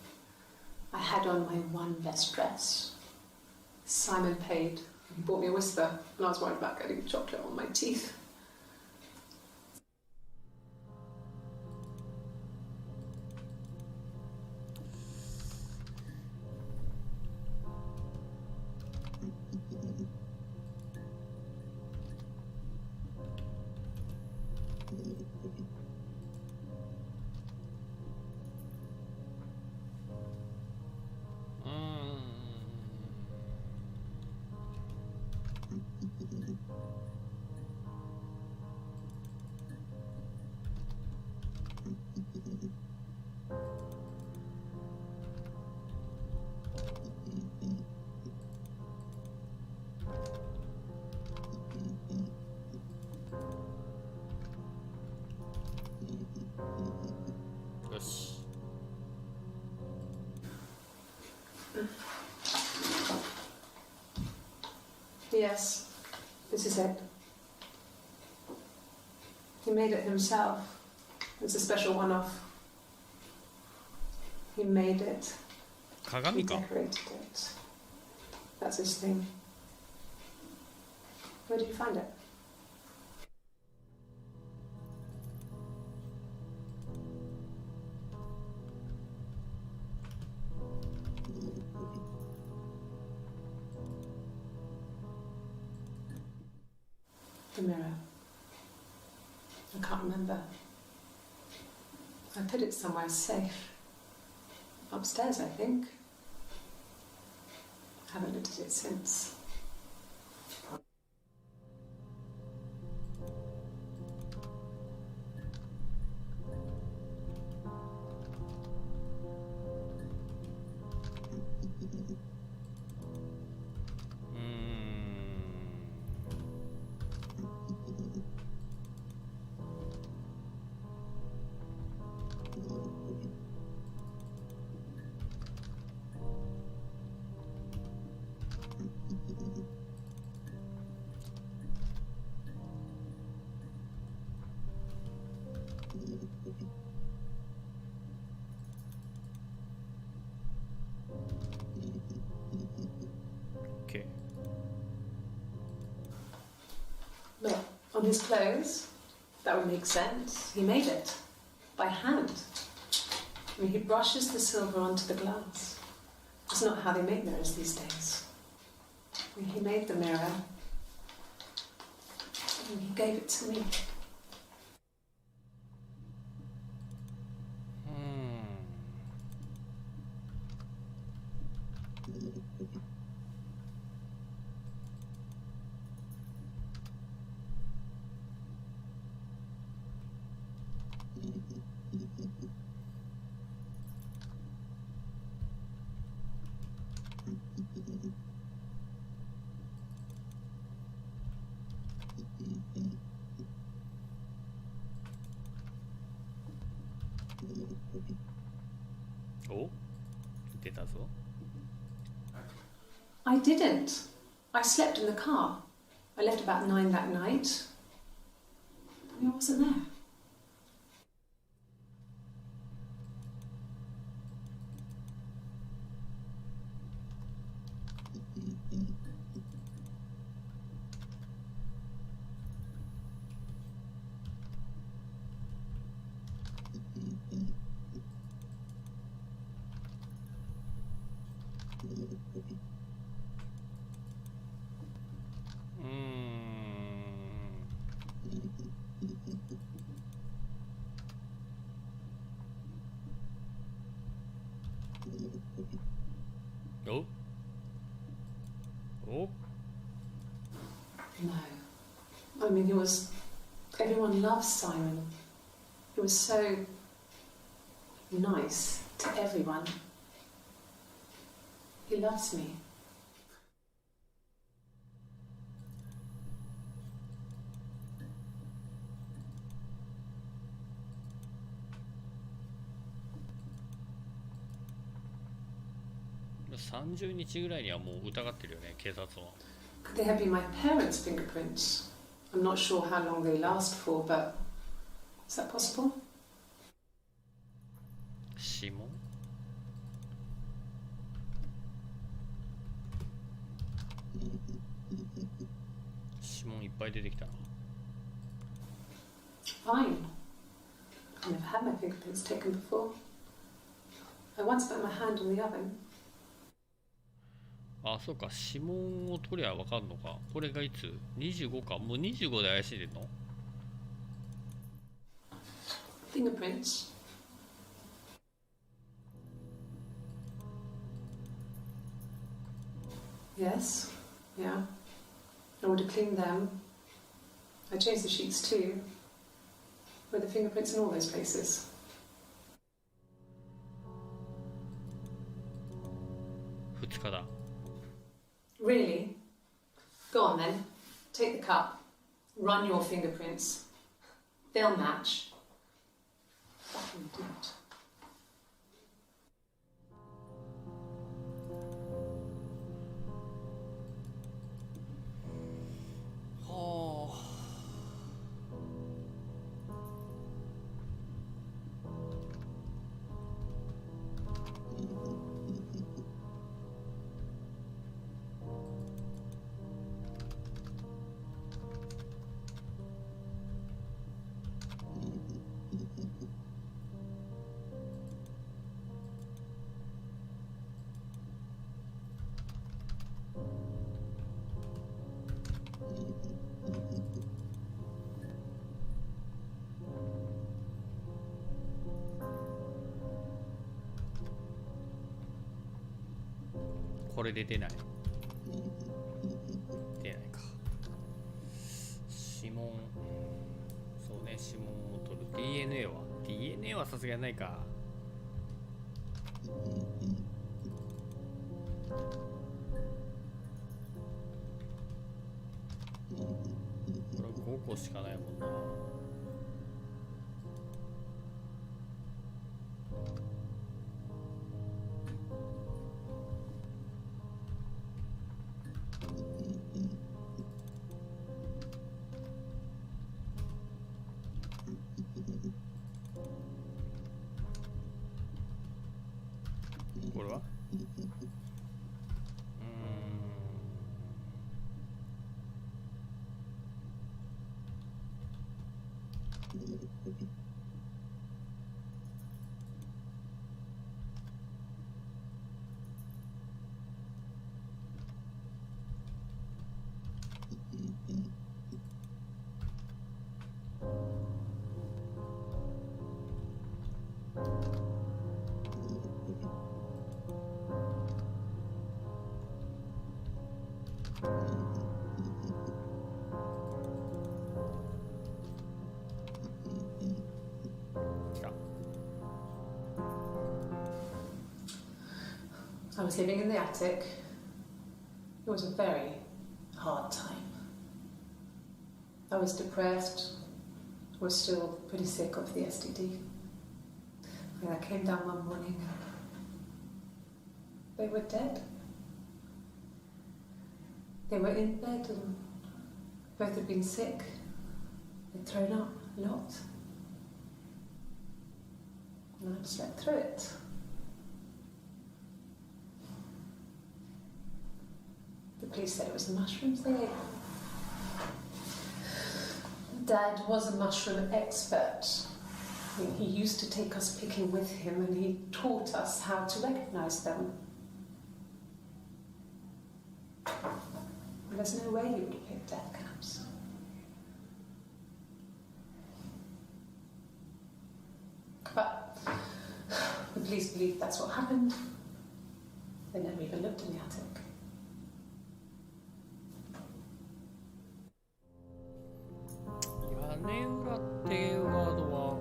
I had on my one best dress. Simon paid. He bought me a whisper, and I was worried about getting chocolate on my teeth. Yes, this is it. He made it himself. It's a special one-off. He made it. He decorated it. That's his thing. Where did you find it? The mirror. I can't remember. I put it somewhere safe. Upstairs, I think. Haven't looked at it since.
Okay.
Look, on his clothes, that would make sense. He made it by hand. I mean, he brushes the silver onto the glass. It's not how they make mirrors these days. I mean, he made the mirror and he gave it to me.
Oh, 出たぞ。
I didn't. I slept in the car. I left about 9 that night. I wasn't there.
Oh. Oh.
No. I mean, everyone loves Simon. He was so nice to everyone. He loves me.
30日ぐらいにはもう疑ってるよね、警察は。
Could they have been my parents' fingerprints? I'm not sure how long they last for, but is that possible?
指紋？指紋いっぱい出てきたな。
Fine. I've never had my fingerprints taken before. I once put my hand on the oven.
あ、そうか、指紋を取りゃ分かんのか。これがいつ ?25 か。もう25で怪しいでんの？
Fingerprints. Yes. Yeah. I would have cleaned them. I changed the sheets too. With the fingerprints in all those places.
2日だ。
Really? Go on then. Take the cup. Run your fingerprints. They'll match. Fucking do it.
これで出ない。出ないか。指紋。そうね、指紋を取る。DNA はさすがにないか。これは5個しかないもんな。これは
I was living in the attic. It was a very hard time. I was depressed, was still pretty sick of the STD. And I came down one morning and they were dead. They were in bed and both had been sick. They'd thrown up a lot. And I'd slept through it. The police said it was the mushrooms they ate. Dad was a mushroom expert. I mean, he used to take us picking with him and he taught us how to recognise them. There's no way you would have picked death caps. But the police believe that's what happened. They never even looked in the attic.
屋根裏ってワードは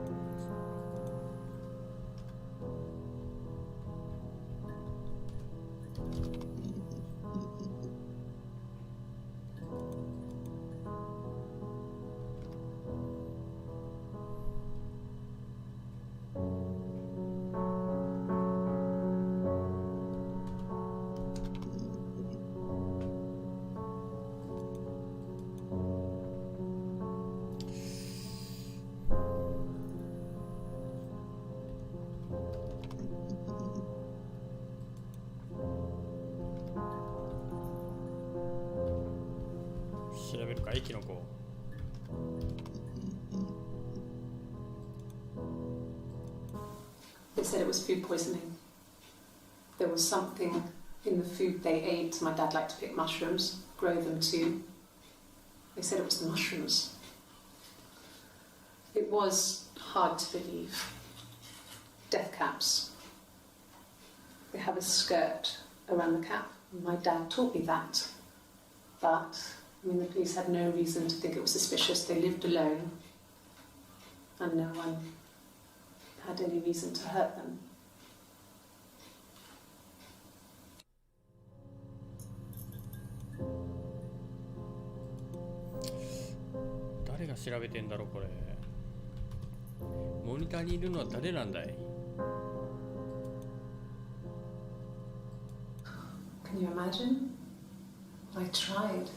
調べるかいキノコ。
They said it was food poisoning. There was something in the food they ate. My dad liked to pick mushrooms, grow them too. They said it was the mushrooms. It was hard to believe. Death caps. They have a skirt around the cap. My dad taught me that. But I mean, the police had no reason to think it was suspicious. They lived alone, and no one had any reason to hurt them.
誰が調べてんだろうこれ。モニターにいるのは誰なんだい。
Can you imagine? I tried.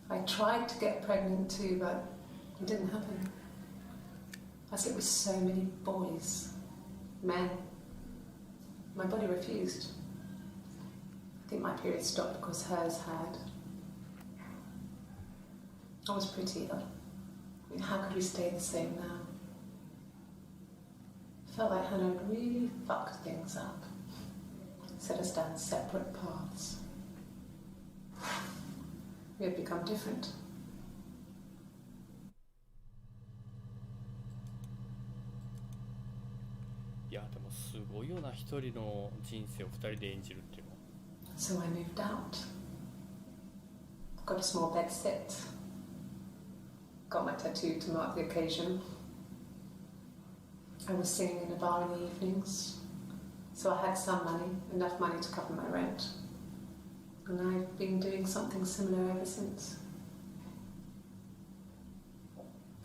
I tried to get pregnant too, but it didn't happen. I slept with so many boys, men. My body refused. I think my period stopped because hers had. I was pretty though. I mean, how could we stay the same now? I felt like Hannah had really fucked things up. Set us down separate paths. We had become different.
いやでもすごいよな、一人の人生を二人で演じるっていうの。
So I moved out. Got a small bed sit. Got my tattoo to mark the occasion. I was singing in a bar in the evenings. So I had some money, enough money to cover my rent. And I've been doing something similar ever since.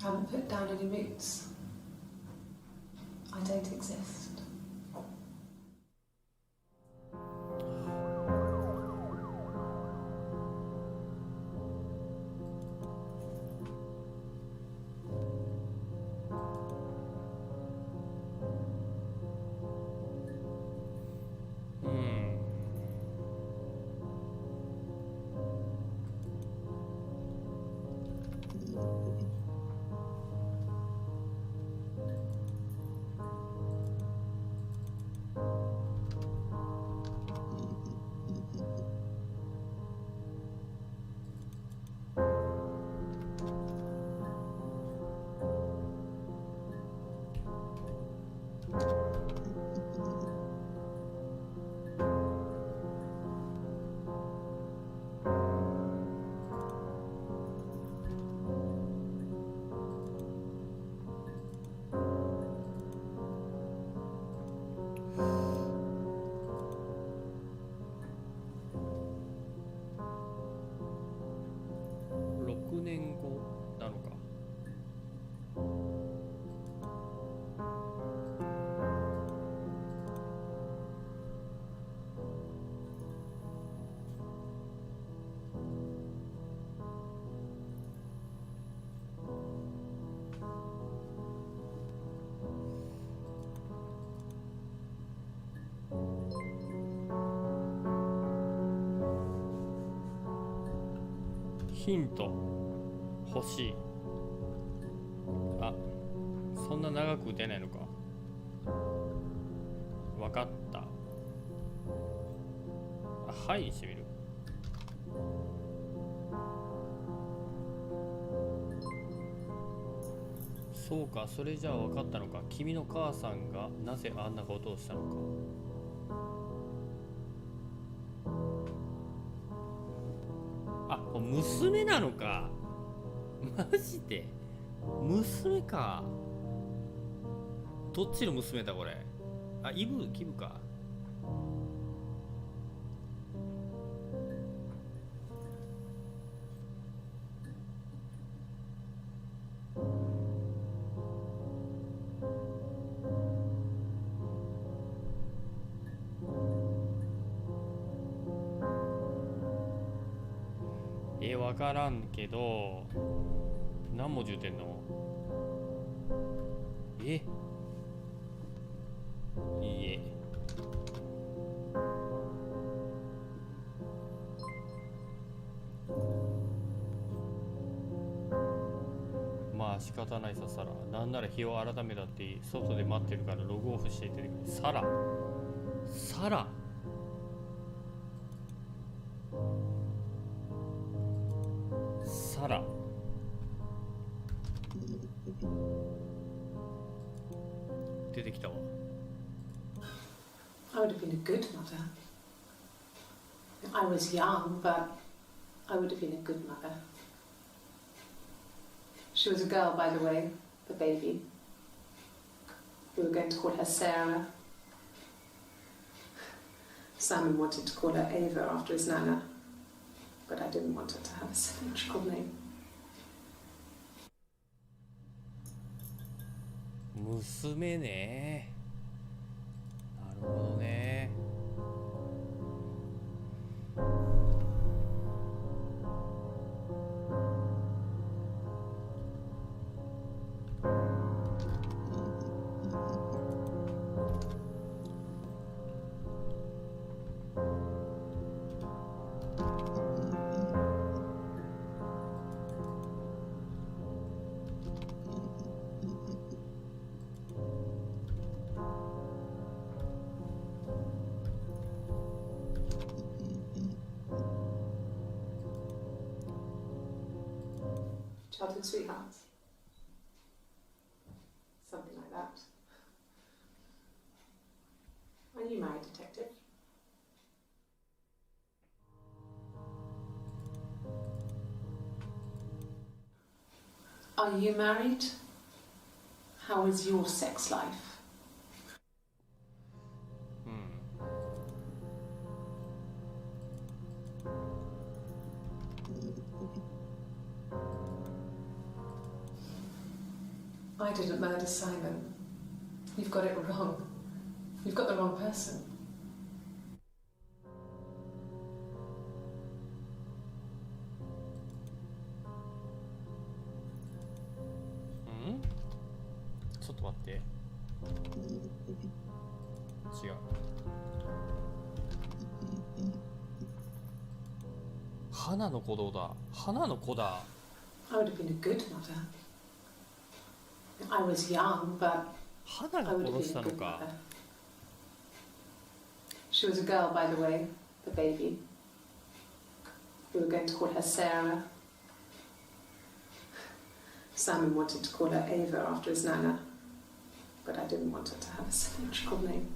I haven't put down any roots. I don't exist.
Hmm. 6年後なのか。ヒント欲しい。あ、そんな長く打てないのか。わかった。あ、はいにしてみる。そうか、それじゃあ分かったのか。君の母さんがなぜあんなことをしたのか。あ、娘なのか。マジで娘か。どっちの娘だこれ。あ、キブか。わからんけど、何文字打てんの？いいえ。まあ仕方ないさ、サラ。なんなら日を改めたっていい。外で待ってるからログオフしていてくれ。サラ。出てきたわ。
I would have been a good mother. I was young, but I would have been a good mother. She was a girl, by the way, the baby. We were going to call her Sarah. Simon wanted to call her Ava after his nana, but I didn't want her to have a symmetrical name.
娘ね。なるほどね。
Childhood sweethearts. Something like that. Are you married, detective? Are you married? How is your sex life?
うん。
I didn't murder Simon. You've got it wrong. You've got the wrong person.
うんちょっと待って。違う。花の子だ。花の子だ。
I would have been a good mother. I was young, but
花
I
が
would have
殺し
been
た
a
の
good
か。
mother. She was a girl, by the way, the baby. We were going to call her Sarah. Simon wanted to call her Ava after his nana, but I didn't want her to have a symmetrical name.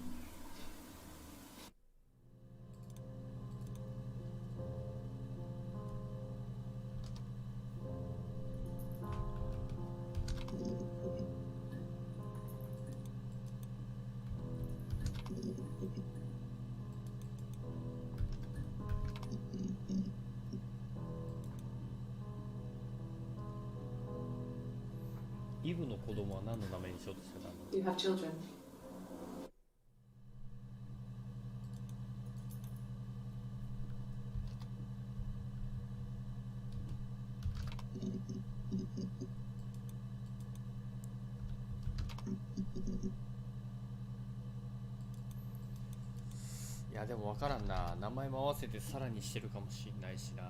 イブの子供は何の名前にしようとしてたの？
You have children? .
いやでも分からんな。名前も合わせてさらにしてるかもしんないしな。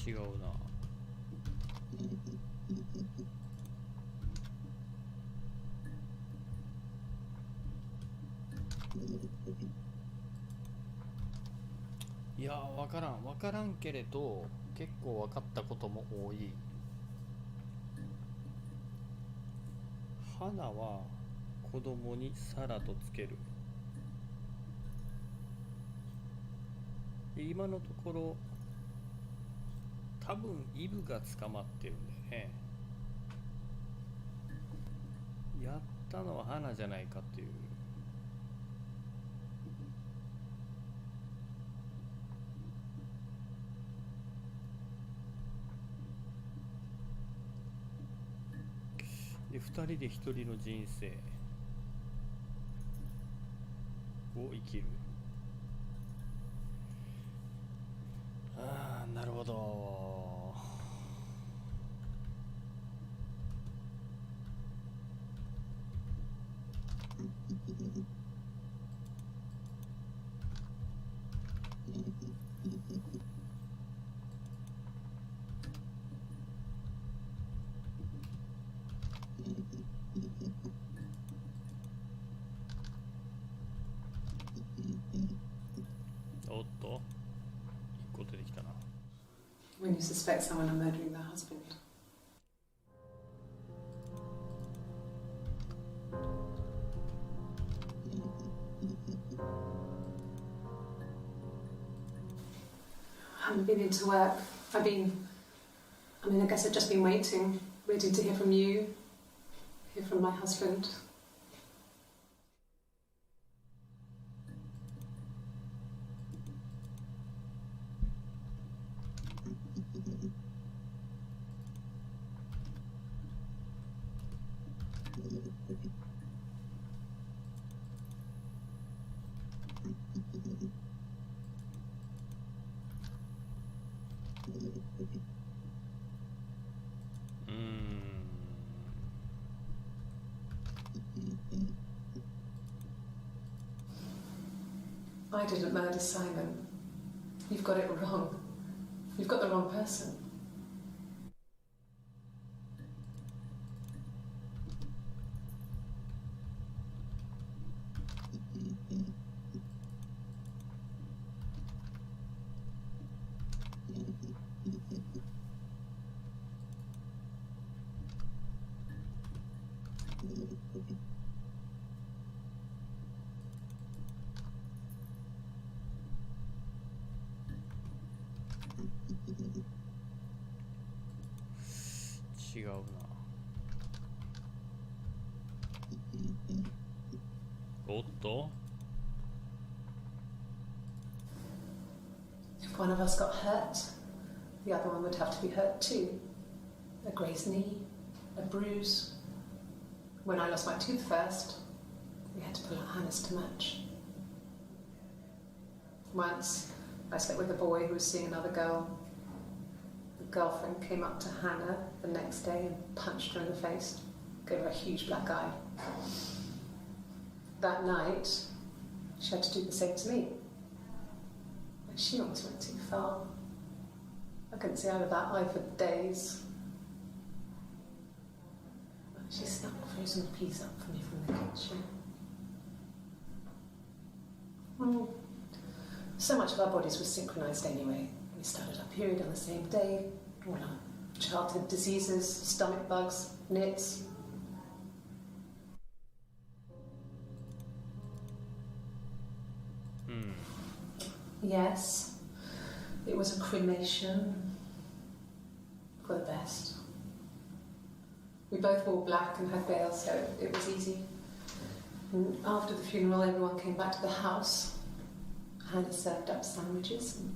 違うな。いや分からんけれど結構分かったことも多い。花は子供にサラとつける。で今のところ多分イブが捕まってるんだよね。やったのは花じゃないかっていう。で2人で1人の人生を生きる。ああなるほど。おっと1個出てきたな。
When you suspect someone of murdering their husband. I haven't been into work. I guess I've just been waiting to hear from you, hear from my husband. I didn't murder Simon. You've got it wrong. You've got the wrong person.
違うな。おっと
If one of us got hurt, the other one would have to be hurt too. A grazed knee, a bruise. When I lost my tooth first, we had to pull out Hannah's to match. Once, I slept with a boy who was seeing another girl. The girlfriend came up to Hannah the next day and punched her in the face, gave her a huge black eye. That night, she had to do the same to me. But she almost went too far. I couldn't see out of that eye for days. She snuck frozen peas up for me from the kitchen. So much of our bodies was synchronized anyway. We started our period on the same day. All our childhood diseases, stomach bugs, nits. Yes, it was a cremation for the best. We both wore black and had veils, so it was easy. And after the funeral, everyone came back to the house. Hannah served up sandwiches, and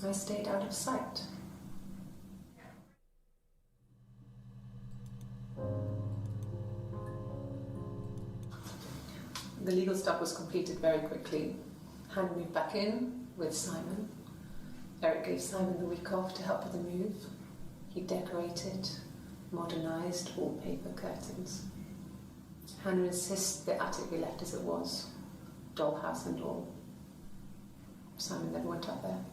I stayed out of sight. The legal stuff was completed very quickly. Hannah moved back in with Simon. Eric gave Simon the week off to help with the move. He decorated, modernised wallpaper curtains. Hannah insists the attic be left as it was, dollhouse and all. Simon never went up there.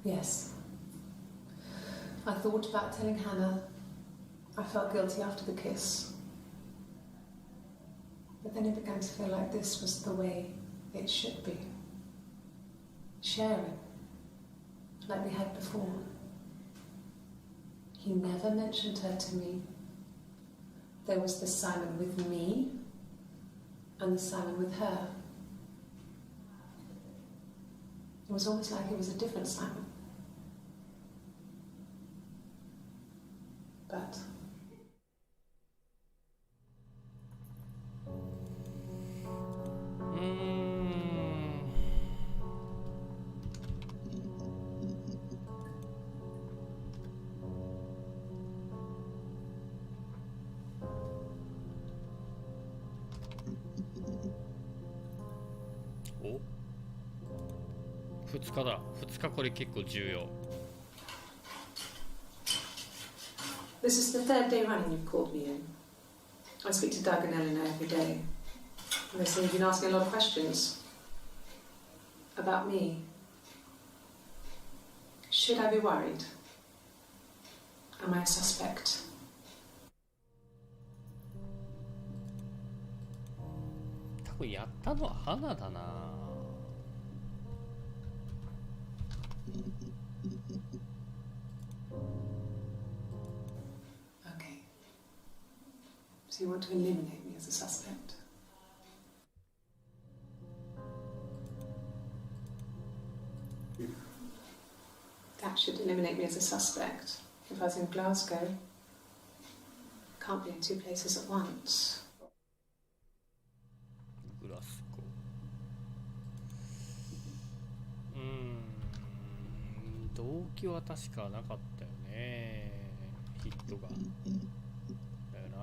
Yes. I thought about telling Hannah. I felt guilty after the kiss. But then it began to feel like this was the way it should be. Sharing, like we had before. He never mentioned her to me. There was the Simon with me and the Simon with her. It was almost like it was a different Simon. But
お、2日だ。2日これ結構重要。
this is the third day running you've called me in. I speak to Doug and Eleanor every day. And they say you've been asking a lot of questions about me. Should I be worried? Am I a suspect?
多分やったのは花だな。
Okay. So you want to eliminate me as a suspect? That should eliminate me as a suspect. If I was in Glasgow, can't be in two places at once.
グラスゴー。動機は確かなかったよね。ヒットが。だよな。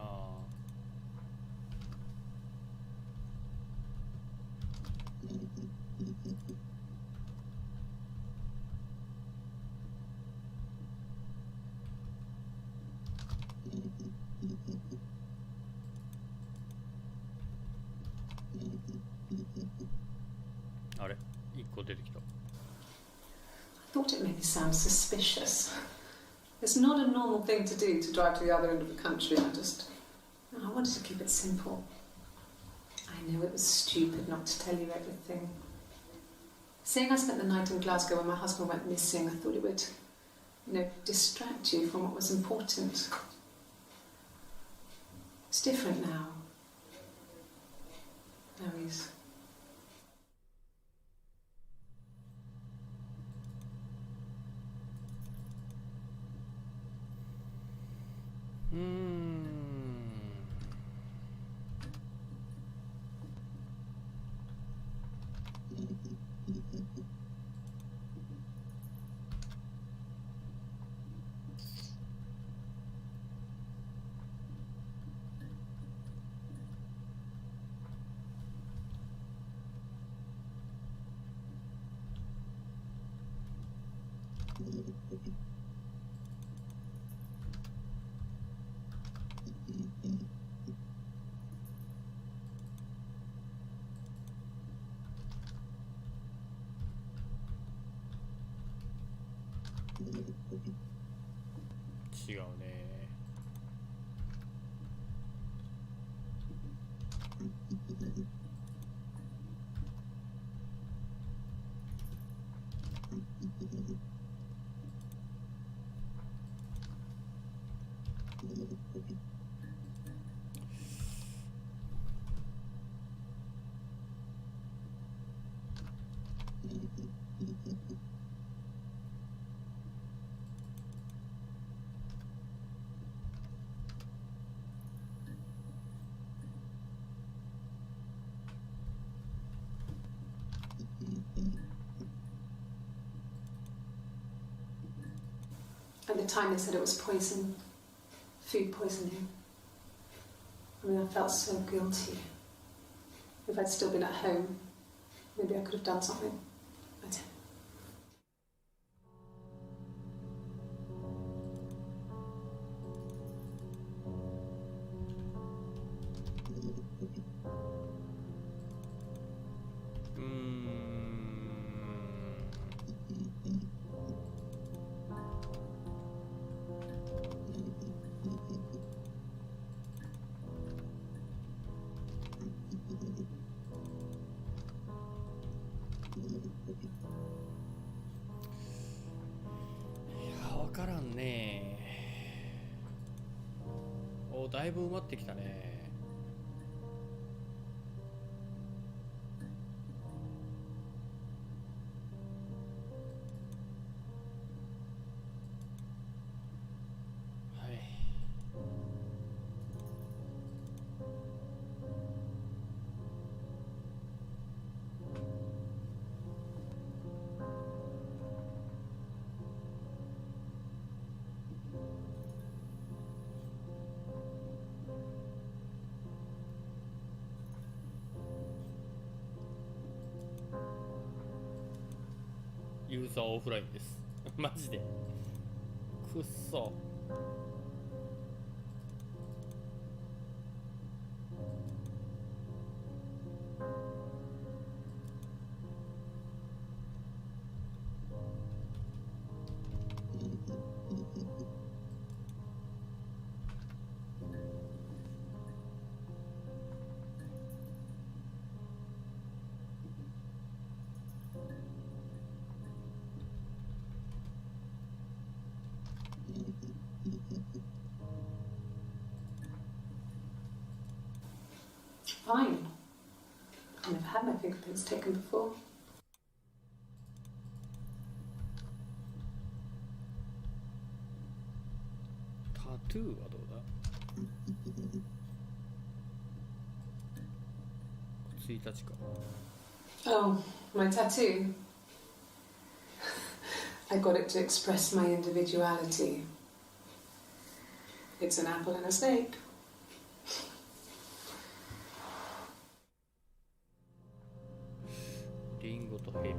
あれ、一個出てきた。
I thought it made me sound suspicious. It's not a normal thing to do to drive to the other end of the country. I wanted to keep it simple. I know it was stupid not to tell you everything. Saying I spent the night in Glasgow when my husband went missing, I thought it would, distract you from what was important. It's different now. No, he's...
Hmm. 違うね。
At the time they said it was poison, food poisoning. I felt so guilty. If I'd still been at home, maybe I could have done something. I didn't.分からんね。だいぶ埋まってきたね。ユーザーオフラインです。マジでくっそ。Fine. I've never had my fingerprints taken before.
トゥーはどうだ。1日か。
Oh, my tattoo. I got it to express my individuality. It's an apple and a snake.
リンゴとヘビ。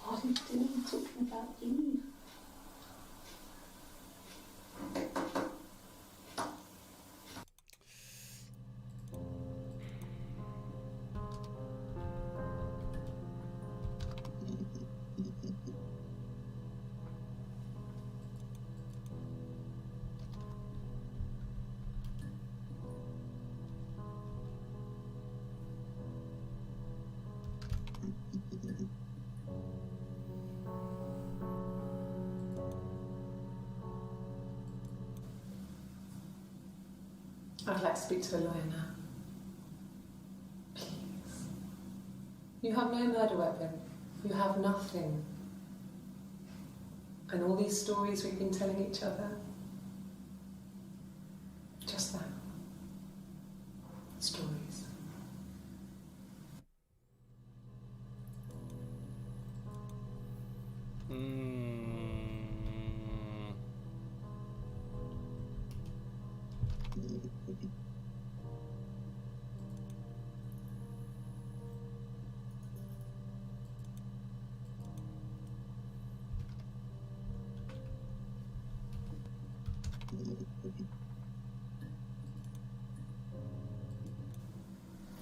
What are you doing talking about Eve? I'd like to speak to a lawyer now. Please. You have no murder weapon. You have nothing. And all these stories we've been telling each other. Just that. Stories.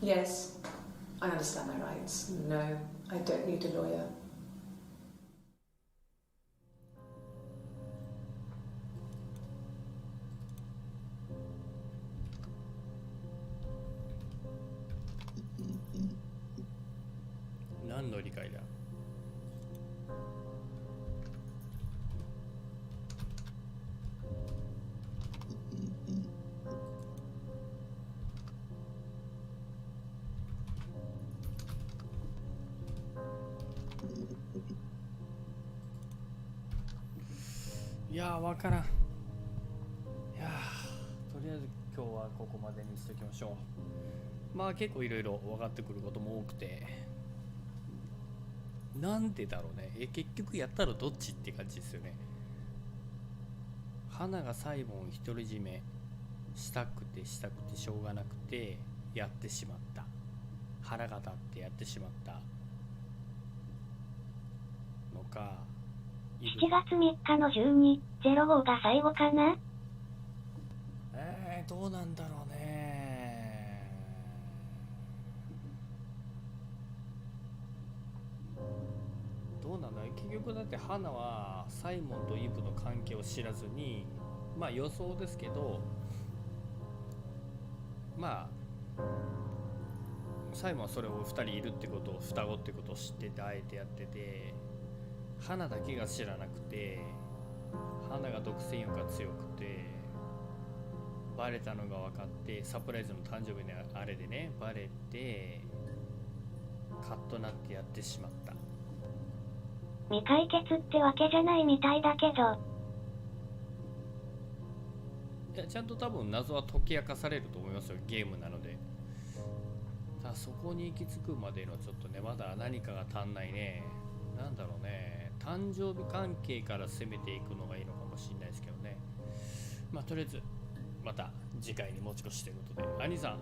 'Yes, I understand my rights. No, I don't need a lawyer. 何の理解だ。いやー、わからん。いやー、とりあえず今日はここまでにしておきましょう。まあ結構いろいろ分かってくることも多くて、なんでだろうね。結局やったらどっちって感じですよね。花がサイモンを独り占めしたくてしょうがなくてやってしまった。腹が立ってやってしまったのか。
7月3日の12:05が最後かな。
どうなんだろうね。どうなんだ。結局だって花はサイモンとイブの関係を知らずに、まあ予想ですけど、まあサイモンはそれを2人いるってことを、双子ってことを知っててあえてやってて、花だけが知らなくて、花が独占欲が強くてバレたのが分かって、サプライズの誕生日のあれでねバレてカッとなってやってしまった。
未解決ってわけじゃないみたいだけど、
いやちゃんと多分謎は解き明かされると思いますよ、ゲームなので。ただそこに行き着くまでのちょっとね、まだ何かが足んないね。なんだろうね、誕生日関係から攻めていくのがいいのかもしれないですけどね。まあとりあえずまた次回に持ち越しということで、兄さん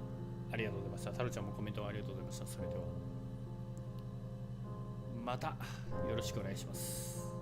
ありがとうございました。タロちゃんもコメントありがとうございました。それではまたよろしくお願いします。